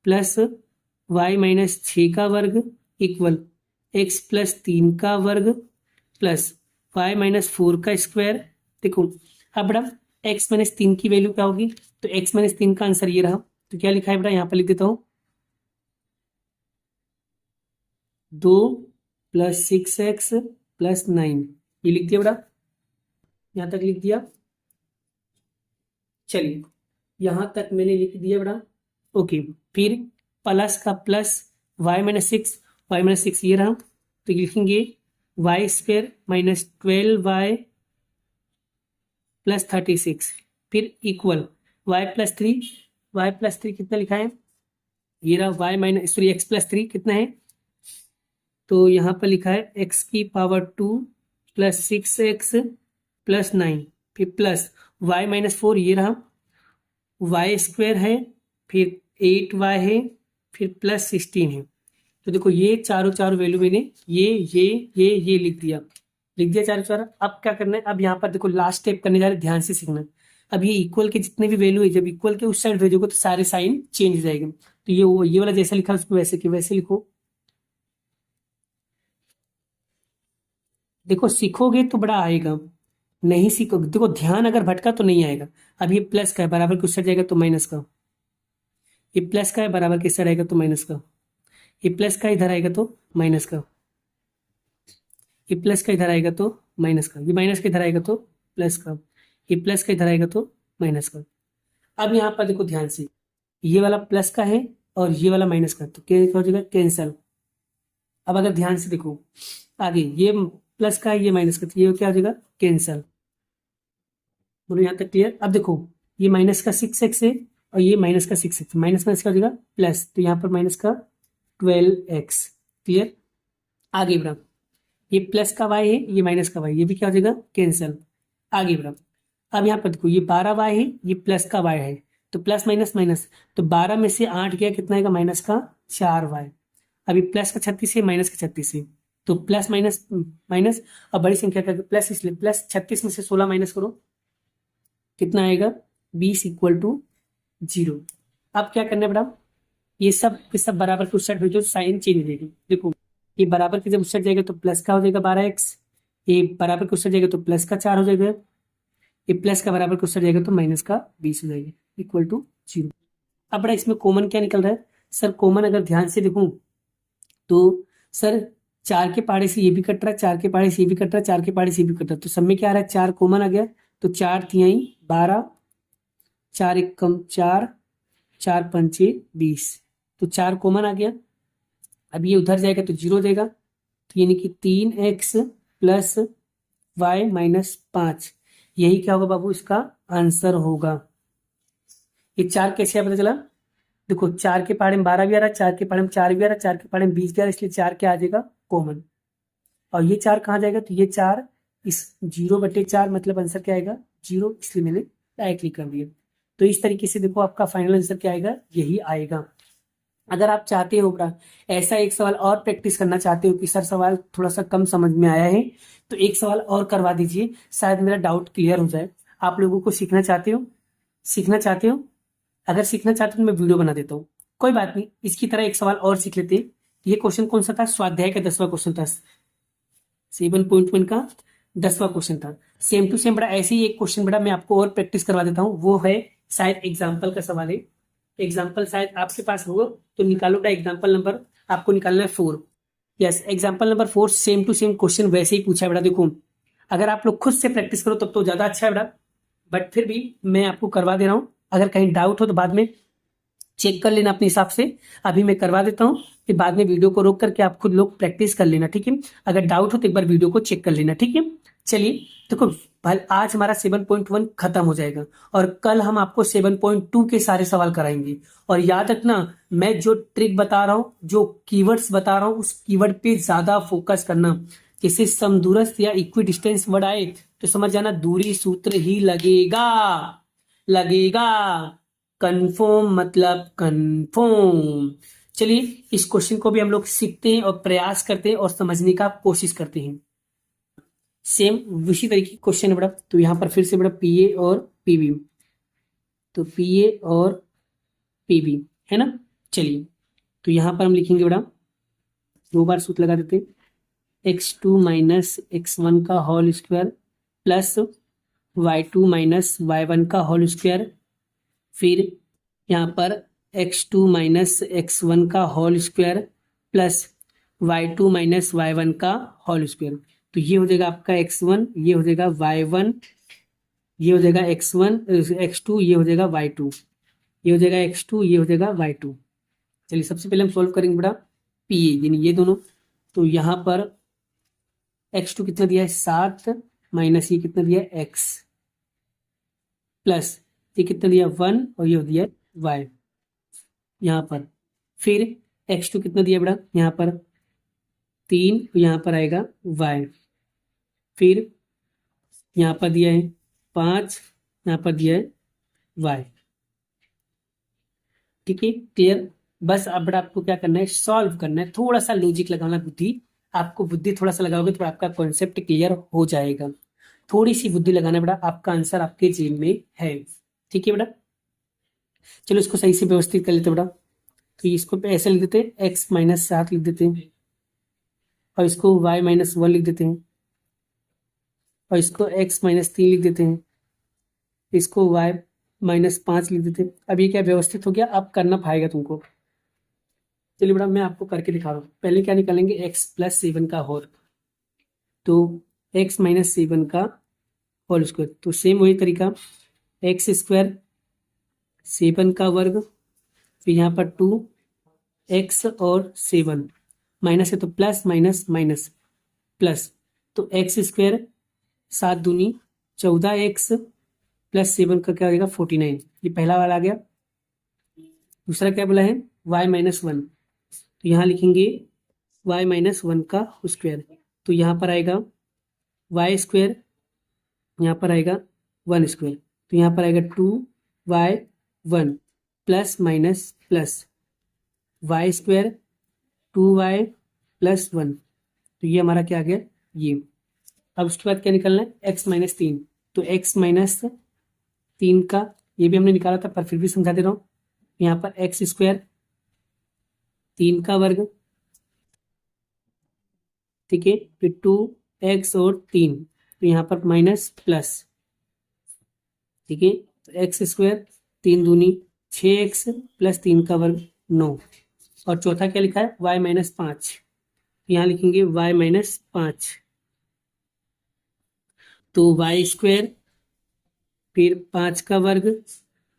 प्लस y माइनस 6 का वर्ग इक्वल x प्लस 3 का वर्ग प्लस y माइनस 4 का स्क्वायर। देखो अब बेटा x माइनस 3 की वैल्यू क्या होगी, तो x माइनस 3 का आंसर ये रहा। तो क्या लिखा है बेटा, यहाँ पर लिख देता हूँ 2 प्लस 6x प्लस 9, ये लिख दिया बेटा, यहाँ तक लिख दिया। चलिए यहाँ तक मैंने लिख दिया बेटा। ओके, फिर प्लस का plus y minus 6, y minus 6 ये रहा, तो लिखेंगे Y square minus 12y plus 36, फिर इक्वल y प्लस 3 कितना लिखा है, ये रहा y minus sorry x plus 3 कितना है, तो यहाँ पर लिखा है x की पावर 2 प्लस 6x प्लस 9, फिर प्लस y माइनस 4 ये रहा, y स्क्वायर है, फिर 8y है, फिर प्लस 16 है। तो देखो ये चारों वैल्यू मैंने ये लिख दिया चारों चार। अब क्या करना है, अब यहाँ पर देखो लास्ट स्टेप करने जा रहे, ध्यान से सीखना। अब ये इक्वल के जितने भी वैल्यू है, जब इक्वल के उस साइड भेजोगे तो सारे साइन चेंज हो जाएंगे। तो ये वाला जैसा लिखा उसको वैसे के वैसे लिखो। देखो सीखोगे तो बड़ा आएगा, नहीं सीखोगे देखो ध्यान अगर भटका तो नहीं आएगा। अब ये प्लस का है, बराबर के उस साइड जाएगा तो माइनस का, ये प्लस का है, बराबर के साइड आएगा तो माइनस का, ये प्लस का इधर आएगा तो माइनस का, ये प्लस का इधर आएगा तो माइनस का, ये माइनस का इधर आएगा तो प्लस का, ये प्लस का इधर आएगा तो माइनस का। अब यहाँ पर देखो ध्यान से, ये वाला प्लस का है और ये वाला माइनस का, तो क्या हो जाएगा कैंसल। अब अगर ध्यान से देखो आगे, ये प्लस का है ये माइनस का, तो ये क्या हो जाएगा कैंसल। बोलो यहाँ तक क्लियर। अब देखो ये माइनस का 6x है और ये माइनस का 6x, माइनस माइनस क्या हो जाएगा प्लस, तो यहाँ पर माइनस का 12x। क्लियर, आगे बढ़ा, ये प्लस का y है, ये माइनस का y, ये भी क्या हो जाएगा कैंसल। आगे बढ़ा, अब यहाँ पर देखो ये 12y है, ये प्लस का y है, तो प्लस माइनस माइनस, तो 12 में से 8 गया कितना आएगा माइनस का 4y। अभी प्लस का 36 है, माइनस का 36 है, तो प्लस माइनस माइनस, अब बड़ी संख्या का प्लस, इसलिए प्लस 36 में से 16 माइनस करो, कितना आएगा 20 इक्वल टू 0। अब क्या करना है बेटा, ये सब के सब बराबर के उस साइड भेजो, साइन चेंज हो जाएगी। देखो ये बराबर के जब उस साइड जाएगा तो प्लस का हो जाएगा 12x, ये बराबर के उस साइड जाएगा तो प्लस का 4 हो जाएगा, ये प्लस का बराबर के उस साइड जाएगा तो माइनस का 20 हो जाएगा इक्वल टू 0। अब बड़ा इसमें कॉमन क्या निकल रहा है, सर कॉमन अगर ध्यान से देखूं तो सर 4 के पहाड़े से ये भी कट रहा है, 4 के पहाड़े से ये भी कट रहा है, 4 के पहाड़े से ये भी कट रहा है, तो सब में क्या आ रहा है, 4 कॉमन आ गया। तो 4 तिहाई 12, 4 एक कम 4, 4 पंचे 20, तो 4 कॉमन आ गया। अब ये उधर जाएगा तो 0 देगा, तो यानी कि 3x प्लस वाई माइनस 5, यही क्या होगा बाबू, इसका आंसर होगा। ये 4 कैसे पता चला, देखो 4 के पहाड़े में 12 भी आ रहा है, 4 के पहाड़े में 4 भी आ रहा है, 4 के पहाड़े में 20 भी आ रहा है, इसलिए 4 क्या आ जाएगा, कॉमन। और ये 4 कहाँ जाएगा, तो ये 4 इस 0/4 मतलब आंसर क्या आएगा, 0, इसलिए मैंने डायरेक्टली कर दिया। तो इस तरीके से देखो आपका फाइनल आंसर क्या आएगा, यही आएगा। अगर आप चाहते हो बेटा ऐसा एक सवाल और प्रैक्टिस करना चाहते हो कि सर सवाल थोड़ा सा कम समझ में आया है, तो एक सवाल और करवा दीजिए, शायद मेरा डाउट क्लियर हो जाए। आप लोगों को सीखना चाहते हो, सीखना चाहते हो, अगर सीखना चाहते हो तो मैं वीडियो बना देता हूँ, कोई बात नहीं। इसकी तरह एक सवाल और सीख लेते हैं। ये क्वेश्चन कौन सा था, स्वाध्याय का 10वां क्वेश्चन था, 7.1 का 10वां क्वेश्चन था। सेम टू सेम बड़ा ऐसे ही एक क्वेश्चन बड़ा मैं आपको और प्रैक्टिस करवा देता हूँ, वो है शायद एग्जाम्पल का सवाल है। एग्जाम्पल शायद आपके पास होगा, तो निकालो बेटा एग्जाम्पल नंबर, आपको निकालना है 4। Yes, example number 4 same to same question वैसे ही पूछा है बेटा। देखो अगर आप लोग खुद से प्रैक्टिस करो तब तो ज्यादा अच्छा है बेटा, बट फिर भी मैं आपको करवा दे रहा हूँ। अगर कहीं डाउट हो तो बाद में चेक कर लेना अपने हिसाब से, अभी मैं करवा देता हूँ, फिर बाद में वीडियो को रोक करके आप खुद लोग प्रैक्टिस कर लेना, ठीक है। अगर डाउट हो तो एक बार वीडियो को चेक कर लेना, ठीक है। चलिए देखो भाई, आज हमारा 7.1 खत्म हो जाएगा और कल हम आपको 7.2 के सारे सवाल कराएंगे। और याद रखना, मैं जो ट्रिक बता रहा हूँ, जो कीवर्ड्स बता रहा हूँ, उस कीवर्ड पे ज्यादा फोकस करना। जैसे समदूरस्थ या इक्वी डिस्टेंस वर्ड आए तो समझ जाना दूरी सूत्र ही लगेगा, लगेगा। कन्फर्म मतलब कन्फर्म। चलिए इस क्वेश्चन को भी हम लोग सीखते हैं और प्रयास करते हैं और समझने का कोशिश करते हैं। सेम उसी तरीके की क्वेश्चन है बड़ा, तो यहाँ पर फिर से बड़ा पीए और पीबी, तो पीए और पीबी है ना। चलिए तो यहाँ पर हम लिखेंगे बड़ा, 2 बार सूत्र लगा देते हैं, x2 माइनस x1 का whole square plus y2 minus y1 का होल स्क्वायर, फिर यहाँ पर x2 माइनस x1 का whole square plus y2 minus y1 का होल स्क्वायर। तो ये हो जाएगा आपका x1, ये हो जाएगा y1, ये हो जाएगा x1 x2, ये हो जाएगा y2, ये हो जाएगा x2, ये हो जाएगा y2। चलिए सबसे पहले हम सॉल्व करेंगे बेटा पी यानी ये दोनों। तो यहाँ पर x2 कितना दिया है 7, माइनस ये कितना दिया है x, प्लस ये कितना दिया 1 और ये हो दिया y यहाँ पर। फिर x2 कितना दिया बेटा यहाँ पर 3, यहाँ पर आएगा y, फिर यहाँ पर दिया है 5, यहाँ पर दिया है y। ठीक है, क्लियर। बस अब बेटा आपको क्या करना है, सॉल्व करना है, थोड़ा सा लॉजिक लगाना, बुद्धि आपको बुद्धि थोड़ा सा लगाओगे तो आपका कॉन्सेप्ट क्लियर हो जाएगा। थोड़ी सी बुद्धि लगाना बेटा, आपका आंसर आपके जेब में है। ठीक है बेटा, चलो इसको सही से व्यवस्थित कर लेते बेटा। तो इसको ऐसे लिख देते हैं, x माइनस 7 लिख देते हैं, और इसको y माइनस 1 लिख देते हैं, और इसको x माइनस 3 लिख देते हैं, इसको y माइनस 5 लिख देते हैं। अब ये क्या व्यवस्थित हो गया, अब करना पाएगा तुमको। चलिए बेटा मैं आपको करके दिखा रहा हूँ। पहले क्या निकालेंगे, x प्लस 7 का होल, तो x माइनस 7 का होल स्क्वायर, तो सेम वही तरीका, एक्स स्क्वायर 7 का वर्ग, फिर यहाँ पर 2x और 7 माइनस है तो प्लस माइनस माइनस प्लस, तो एक्स स्क्वायर 7 दूनी 14x प्लस 7 का क्या हो जाएगा 49, ये पहला वाला आ गया। दूसरा क्या बोला है y माइनस 1, तो यहाँ लिखेंगे y माइनस 1 का स्क्वायर, तो यहाँ पर आएगा y स्क्वायर, यहाँ पर आएगा 1 स्क्वायर, तो यहाँ पर आएगा 2y1 plus minus plus y square 2y plus 1, तो ये हमारा क्या आ गया ये। अब उसके बाद क्या निकलना है, x माइनस 3, तो x माइनस 3 का ये भी हमने निकाला था पर फिर भी समझा दे रहा हूँ। यहाँ पर एक्स स्क्वायर 3 का वर्ग, ठीक है, फिर 2x और 3, तो यहाँ पर माइनस प्लस, ठीक है, तो एक्स स्क्वायर 3 दूनी 6x प्लस 3 का वर्ग 9, और चौथा क्या लिखा है y माइनस 5, यहाँ लिखेंगे y माइनस 5, तो वाई स्क्वायर, फिर 5 का वर्ग,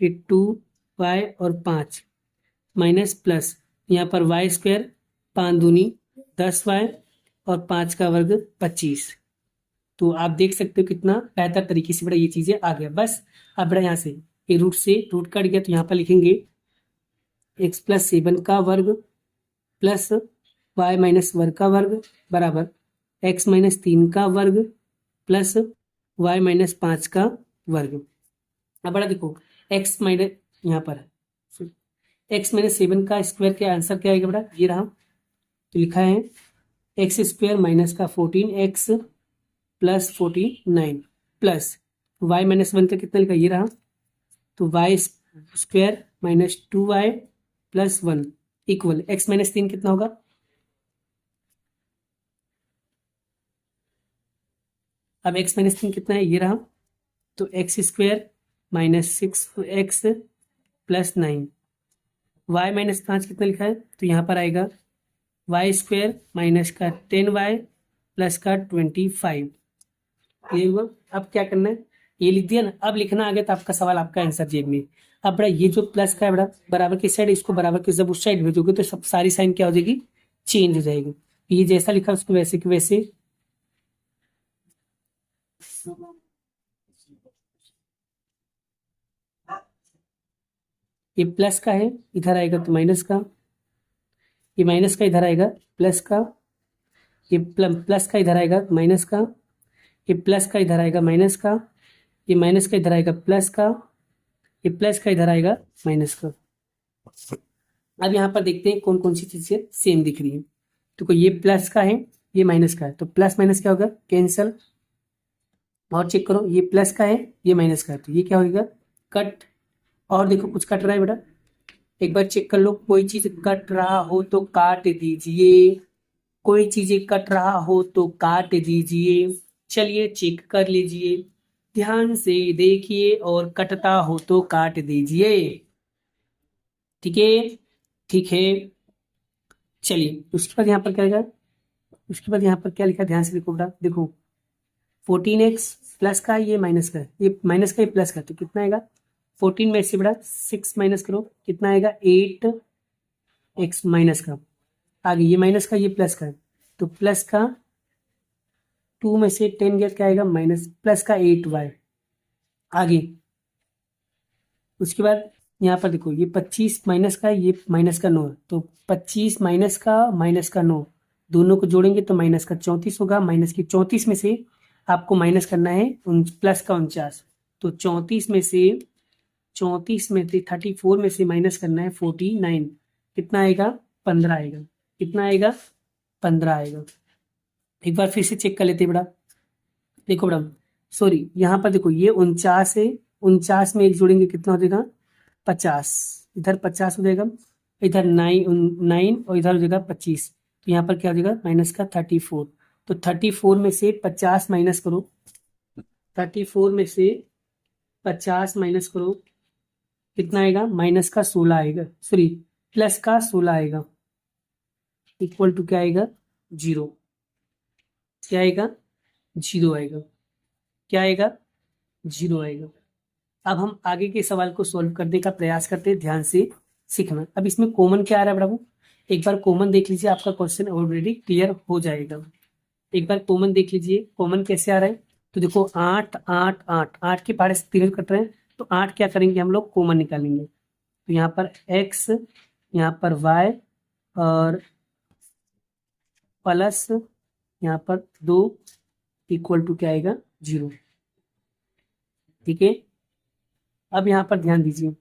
फिर 2y और 5 माइनस प्लस, यहाँ पर वाई स्क्वायर 5 दूनी 10y और 5 का वर्ग 25। तो आप देख सकते हो कितना बेहतर तरीके से बड़ा ये चीजें आ गया। बस अब बड़ा यहाँ से ये रूट से रूट कट गया, तो यहाँ पर लिखेंगे x+7 का वर्ग प्लस y माइनस वर्ग का वर्ग बराबर x-3 का वर्ग प्लस y माइनस 5 का वर्ग। अब बड़ा देखो x माइनस, यहाँ पर x-7 का स्क्वायर के आंसर क्या आएगा बड़ा, ये रहा, तो लिखा है x² माइनस का 14x प्लस 49 प्लस y-1 का कितना लिखा, ये रहा, तो y² minus 2y plus 1 equal x-3 कितना होगा, अब x-3 कितना है, ये रहा, तो x² minus 6x plus 9, y-5 कितना लिखा है, तो यहाँ पर आएगा y² माइनस का 10y प्लस का 25। ये हुआ। अब क्या करना है, ये लिख दिया ना, अब लिखना आ गया तो आपका सवाल, आपका आंसर जेब में। अब बड़ा ये जो प्लस का है बड़ा बराबर की साइड, इसको बराबर की जब उस साइड भेजोगे तो सब सारी साइन क्या हो जाएगी, चेंज हो जाएगी। ये जैसा लिखा उसको वैसे कि वैसे, ये प्लस का है इधर आएगा तो माइनस का, ये माइनस का इधर आएगा प्लस का, ये प्लस का इधर आएगा माइनस का, ये प्लस का इधर आएगा माइनस का, ये माइनस का इधर आएगा प्लस का, ये प्लस का इधर आएगा माइनस का। अब यहाँ पर देखते हैं कौन कौन सी चीजें सेम दिख रही है। तो ये प्लस का है, ये माइनस का है, तो प्लस माइनस क्या होगा, कैंसल। और चेक करो, ये प्लस का है, ये माइनस का है, तो ये क्या होगा, कट। और देखो कुछ कट रहा है बेटा, एक बार चेक कर लो, कोई चीज कट रहा हो तो काट दीजिए, कोई चीज कट रहा हो तो काट दीजिए। चलिए चेक कर लीजिए, ध्यान से देखिए, और कटता हो तो काट दीजिए। ठीक है, ठीक है। चलिए उसके बाद यहाँ पर क्या लिखा, उसके बाद यहाँ पर क्या लिखा, ध्यान से देखो बेटा, देखो 14x प्लस का, ये माइनस का, ये माइनस का, ये प्लस का, तो कितना आएगा, 14 में से बेटा 6 माइनस करो, कितना आएगा, 8x माइनस का, आगे ये माइनस का, ये प्लस का, तो प्लस का 2 में से 10 गया, क्या आएगा, माइनस प्लस का 8y आगे। उसके बाद यहाँ पर देखो, ये 25 माइनस का, ये माइनस का 9, तो 25 माइनस का 9 दोनों को जोड़ेंगे तो माइनस का 34 होगा। माइनस की 34 में से आपको माइनस करना है प्लस का 49, तो 34 में से 34 में से माइनस करना है 49, कितना आएगा, 15 आएगा, कितना आएगा, 15 आएगा। एक बार फिर से चेक कर लेते हैं बेटा, देखो बेटा, सॉरी यहाँ पर देखो, ये 49 है, 49 में एक जोड़ेंगे कितना हो जाएगा, 50, इधर 50 हो जाएगा, इधर 9 और इधर हो जाएगा 25, तो यहाँ पर क्या हो जाएगा, माइनस का 34, तो 34 में से 50 माइनस करो, 34 में से 50 माइनस करो, कितना आएगा, माइनस का 16 आएगा, सॉरी प्लस का 16 आएगा, इक्वल टू क्या आएगा, 0, क्या आएगा, 0 आएगा, क्या आएगा, 0 आएगा। अब हम आगे के सवाल को सॉल्व करने का प्रयास करते हैं, ध्यान से सीखना। अब इसमें कॉमन क्या आ रहा है बाबू, एक बार कॉमन देख लीजिए, आपका क्वेश्चन ऑलरेडी क्लियर हो जाएगा। एक बार कॉमन देख लीजिए, कॉमन कैसे आ रहा है, तो देखो 8 8 8 8 के पहाड़े से 3 कट रहे हैं, तो 8 क्या करेंगे हम लोग, कॉमन निकालेंगे, तो यहाँ पर x, यहाँ पर y और प्लस यहाँ पर 2 इक्वल टू क्या आएगा, 0। ठीक है, अब यहाँ पर ध्यान दीजिए,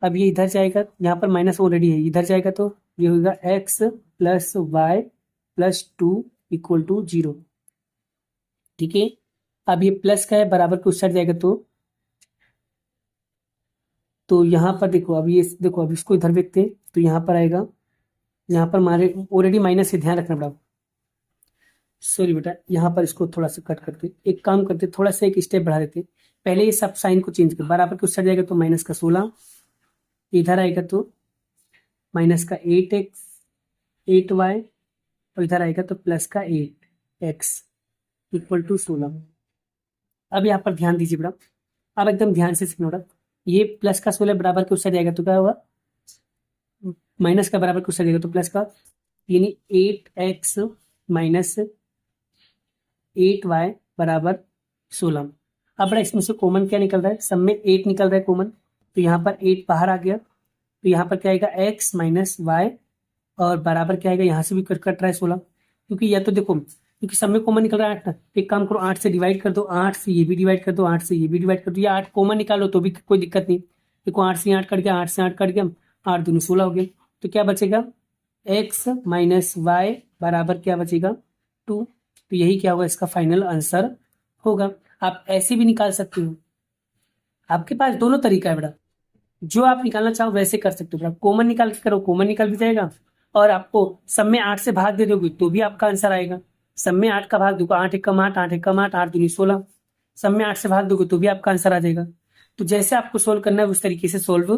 अब ये इधर जाएगा, यहाँ पर माइनस ऑलरेडी है, इधर जाएगा तो ये होगा x plus y plus 2 equal to 0। ठीक है, अब ये प्लस का है, बराबर के उस साइड जाएगा तो यहाँ पर देखो, अब ये देखो, अब इसको इधर देखते हैं, तो यहाँ पर आएगा, यहाँ पर हमारे ऑलरेडी माइनस से, ध्यान रखना पड़ा, सॉरी बेटा, यहाँ पर इसको थोड़ा सा कट करते, एक काम करते, थोड़ा सा एक स्टेप बढ़ा देते, पहले ये सब साइन को चेंज कर, बराबर के उस साइड जाएगा तो माइनस का 16, इधर आएगा तो माइनस का 8x 8y और इधर आएगा तो प्लस का 8x इक्वल टू 16। अब यहाँ पर ध्यान दीजिए बेटा, अब एकदम ध्यान से सीखना बेटा। ये प्लस का 16 बराबर के उससे जाएगा तो क्या होगा, माइनस का बराबर के उससे जाएगा तो प्लस का, यानी 8x माइनस 8y बराबर 16। अब बड़ा इसमें से कॉमन क्या निकल रहा है, सब में 8 निकल रहा है कॉमन, तो यहाँ पर 8 बाहर आ गया, तो यहाँ पर क्या आएगा x माइनस वाई, और बराबर क्या आएगा, यहाँ से भी कट रहा है 16, क्योंकि या तो देखो क्योंकि सब में कॉमन निकल रहा है 8 ना, एक काम करो 8 से डिवाइड कर दो, 8 से ये भी डिवाइड कर दो, 8 से ये भी डिवाइड कर दो, या 8 कॉमन निकालो तो भी कोई दिक्कत नहीं। देखो 8 से 8 कट गया, 8 से 8 कट गया, 8 दूनी 16 हो गया, तो क्या बचेगा x माइनस वाई बराबर क्या बचेगा 2। तो यही क्या होगा, इसका फाइनल आंसर होगा। आप ऐसे भी निकाल सकते हो, आपके पास दोनों तरीका है बेटा, जो आप निकालना चाहो वैसे कर सकते हो बेटा। कॉमन निकाल के करो, कॉमन निकल भी जाएगा, और आपको सब में 8 से भाग दे दोगे तो भी आपका आंसर आएगा। सब में 8 का भाग दोगे, 8 एक कम 8, 8 एक कम 8, 8 दूनी 16, सब में 8 से भाग दोगे तो भी आपका आंसर आ जाएगा। तो जैसे आपको सोल्व करना है उस तरीके से सोल्व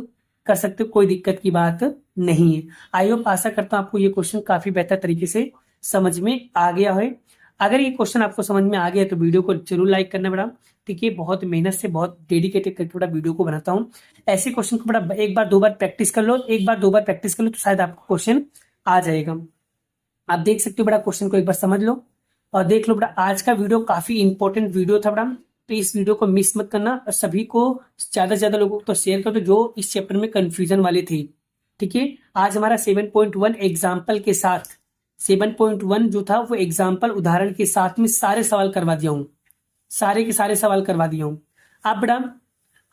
कर सकते हो, कोई दिक्कत की बात नहीं है। आई होप आशा करता हूँ आपको ये क्वेश्चन काफी बेहतर तरीके से समझ में आ गया है। अगर ये क्वेश्चन आपको समझ में आ गया तो वीडियो को जरूर लाइक करना बेटा, ठीक है। बहुत मेहनत से, बहुत डेडिकेटेड करके बड़ा वीडियो को बनाता हूँ। ऐसे क्वेश्चन को बड़ा एक बार दो बार प्रैक्टिस कर लो, एक बार दो बार प्रैक्टिस कर लो तो शायद आपको क्वेश्चन आ जाएगा। आप देख सकते हो बड़ा, क्वेश्चन को एक बार समझ लो और देख लो बड़ा। आज का वीडियो काफी इंपॉर्टेंट वीडियो था बड़ा, तो इस वीडियो को मिस मत करना और सभी को ज्यादा से ज्यादा लोगों को तो शेयर कर दो जो इस चैप्टर में कंफ्यूजन वाले थे, ठीक है। आज हमारा 7.1 एग्जाम्पल के साथ, 7.1 जो था वो एग्जाम्पल उदाहरण के साथ में सारे सवाल करवा दिया हूँ, सारे के सारे सवाल करवा दिया हूँ। अब बेटा,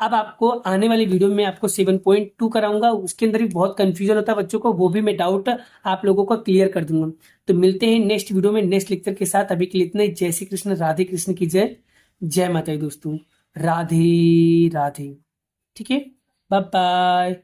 अब आपको आने वाली वीडियो में आपको 7.2 कराऊंगा, उसके अंदर भी बहुत कंफ्यूजन होता है बच्चों को, वो भी मैं डाउट आप लोगों को क्लियर कर दूंगा। तो मिलते हैं नेक्स्ट वीडियो में नेक्स्ट लेक्चर के साथ। अभी के लिए इतना ही। जय श्री कृष्ण, राधे कृष्ण की जय, जय माता दी दोस्तों, राधे राधे, ठीक है, बाय बाय।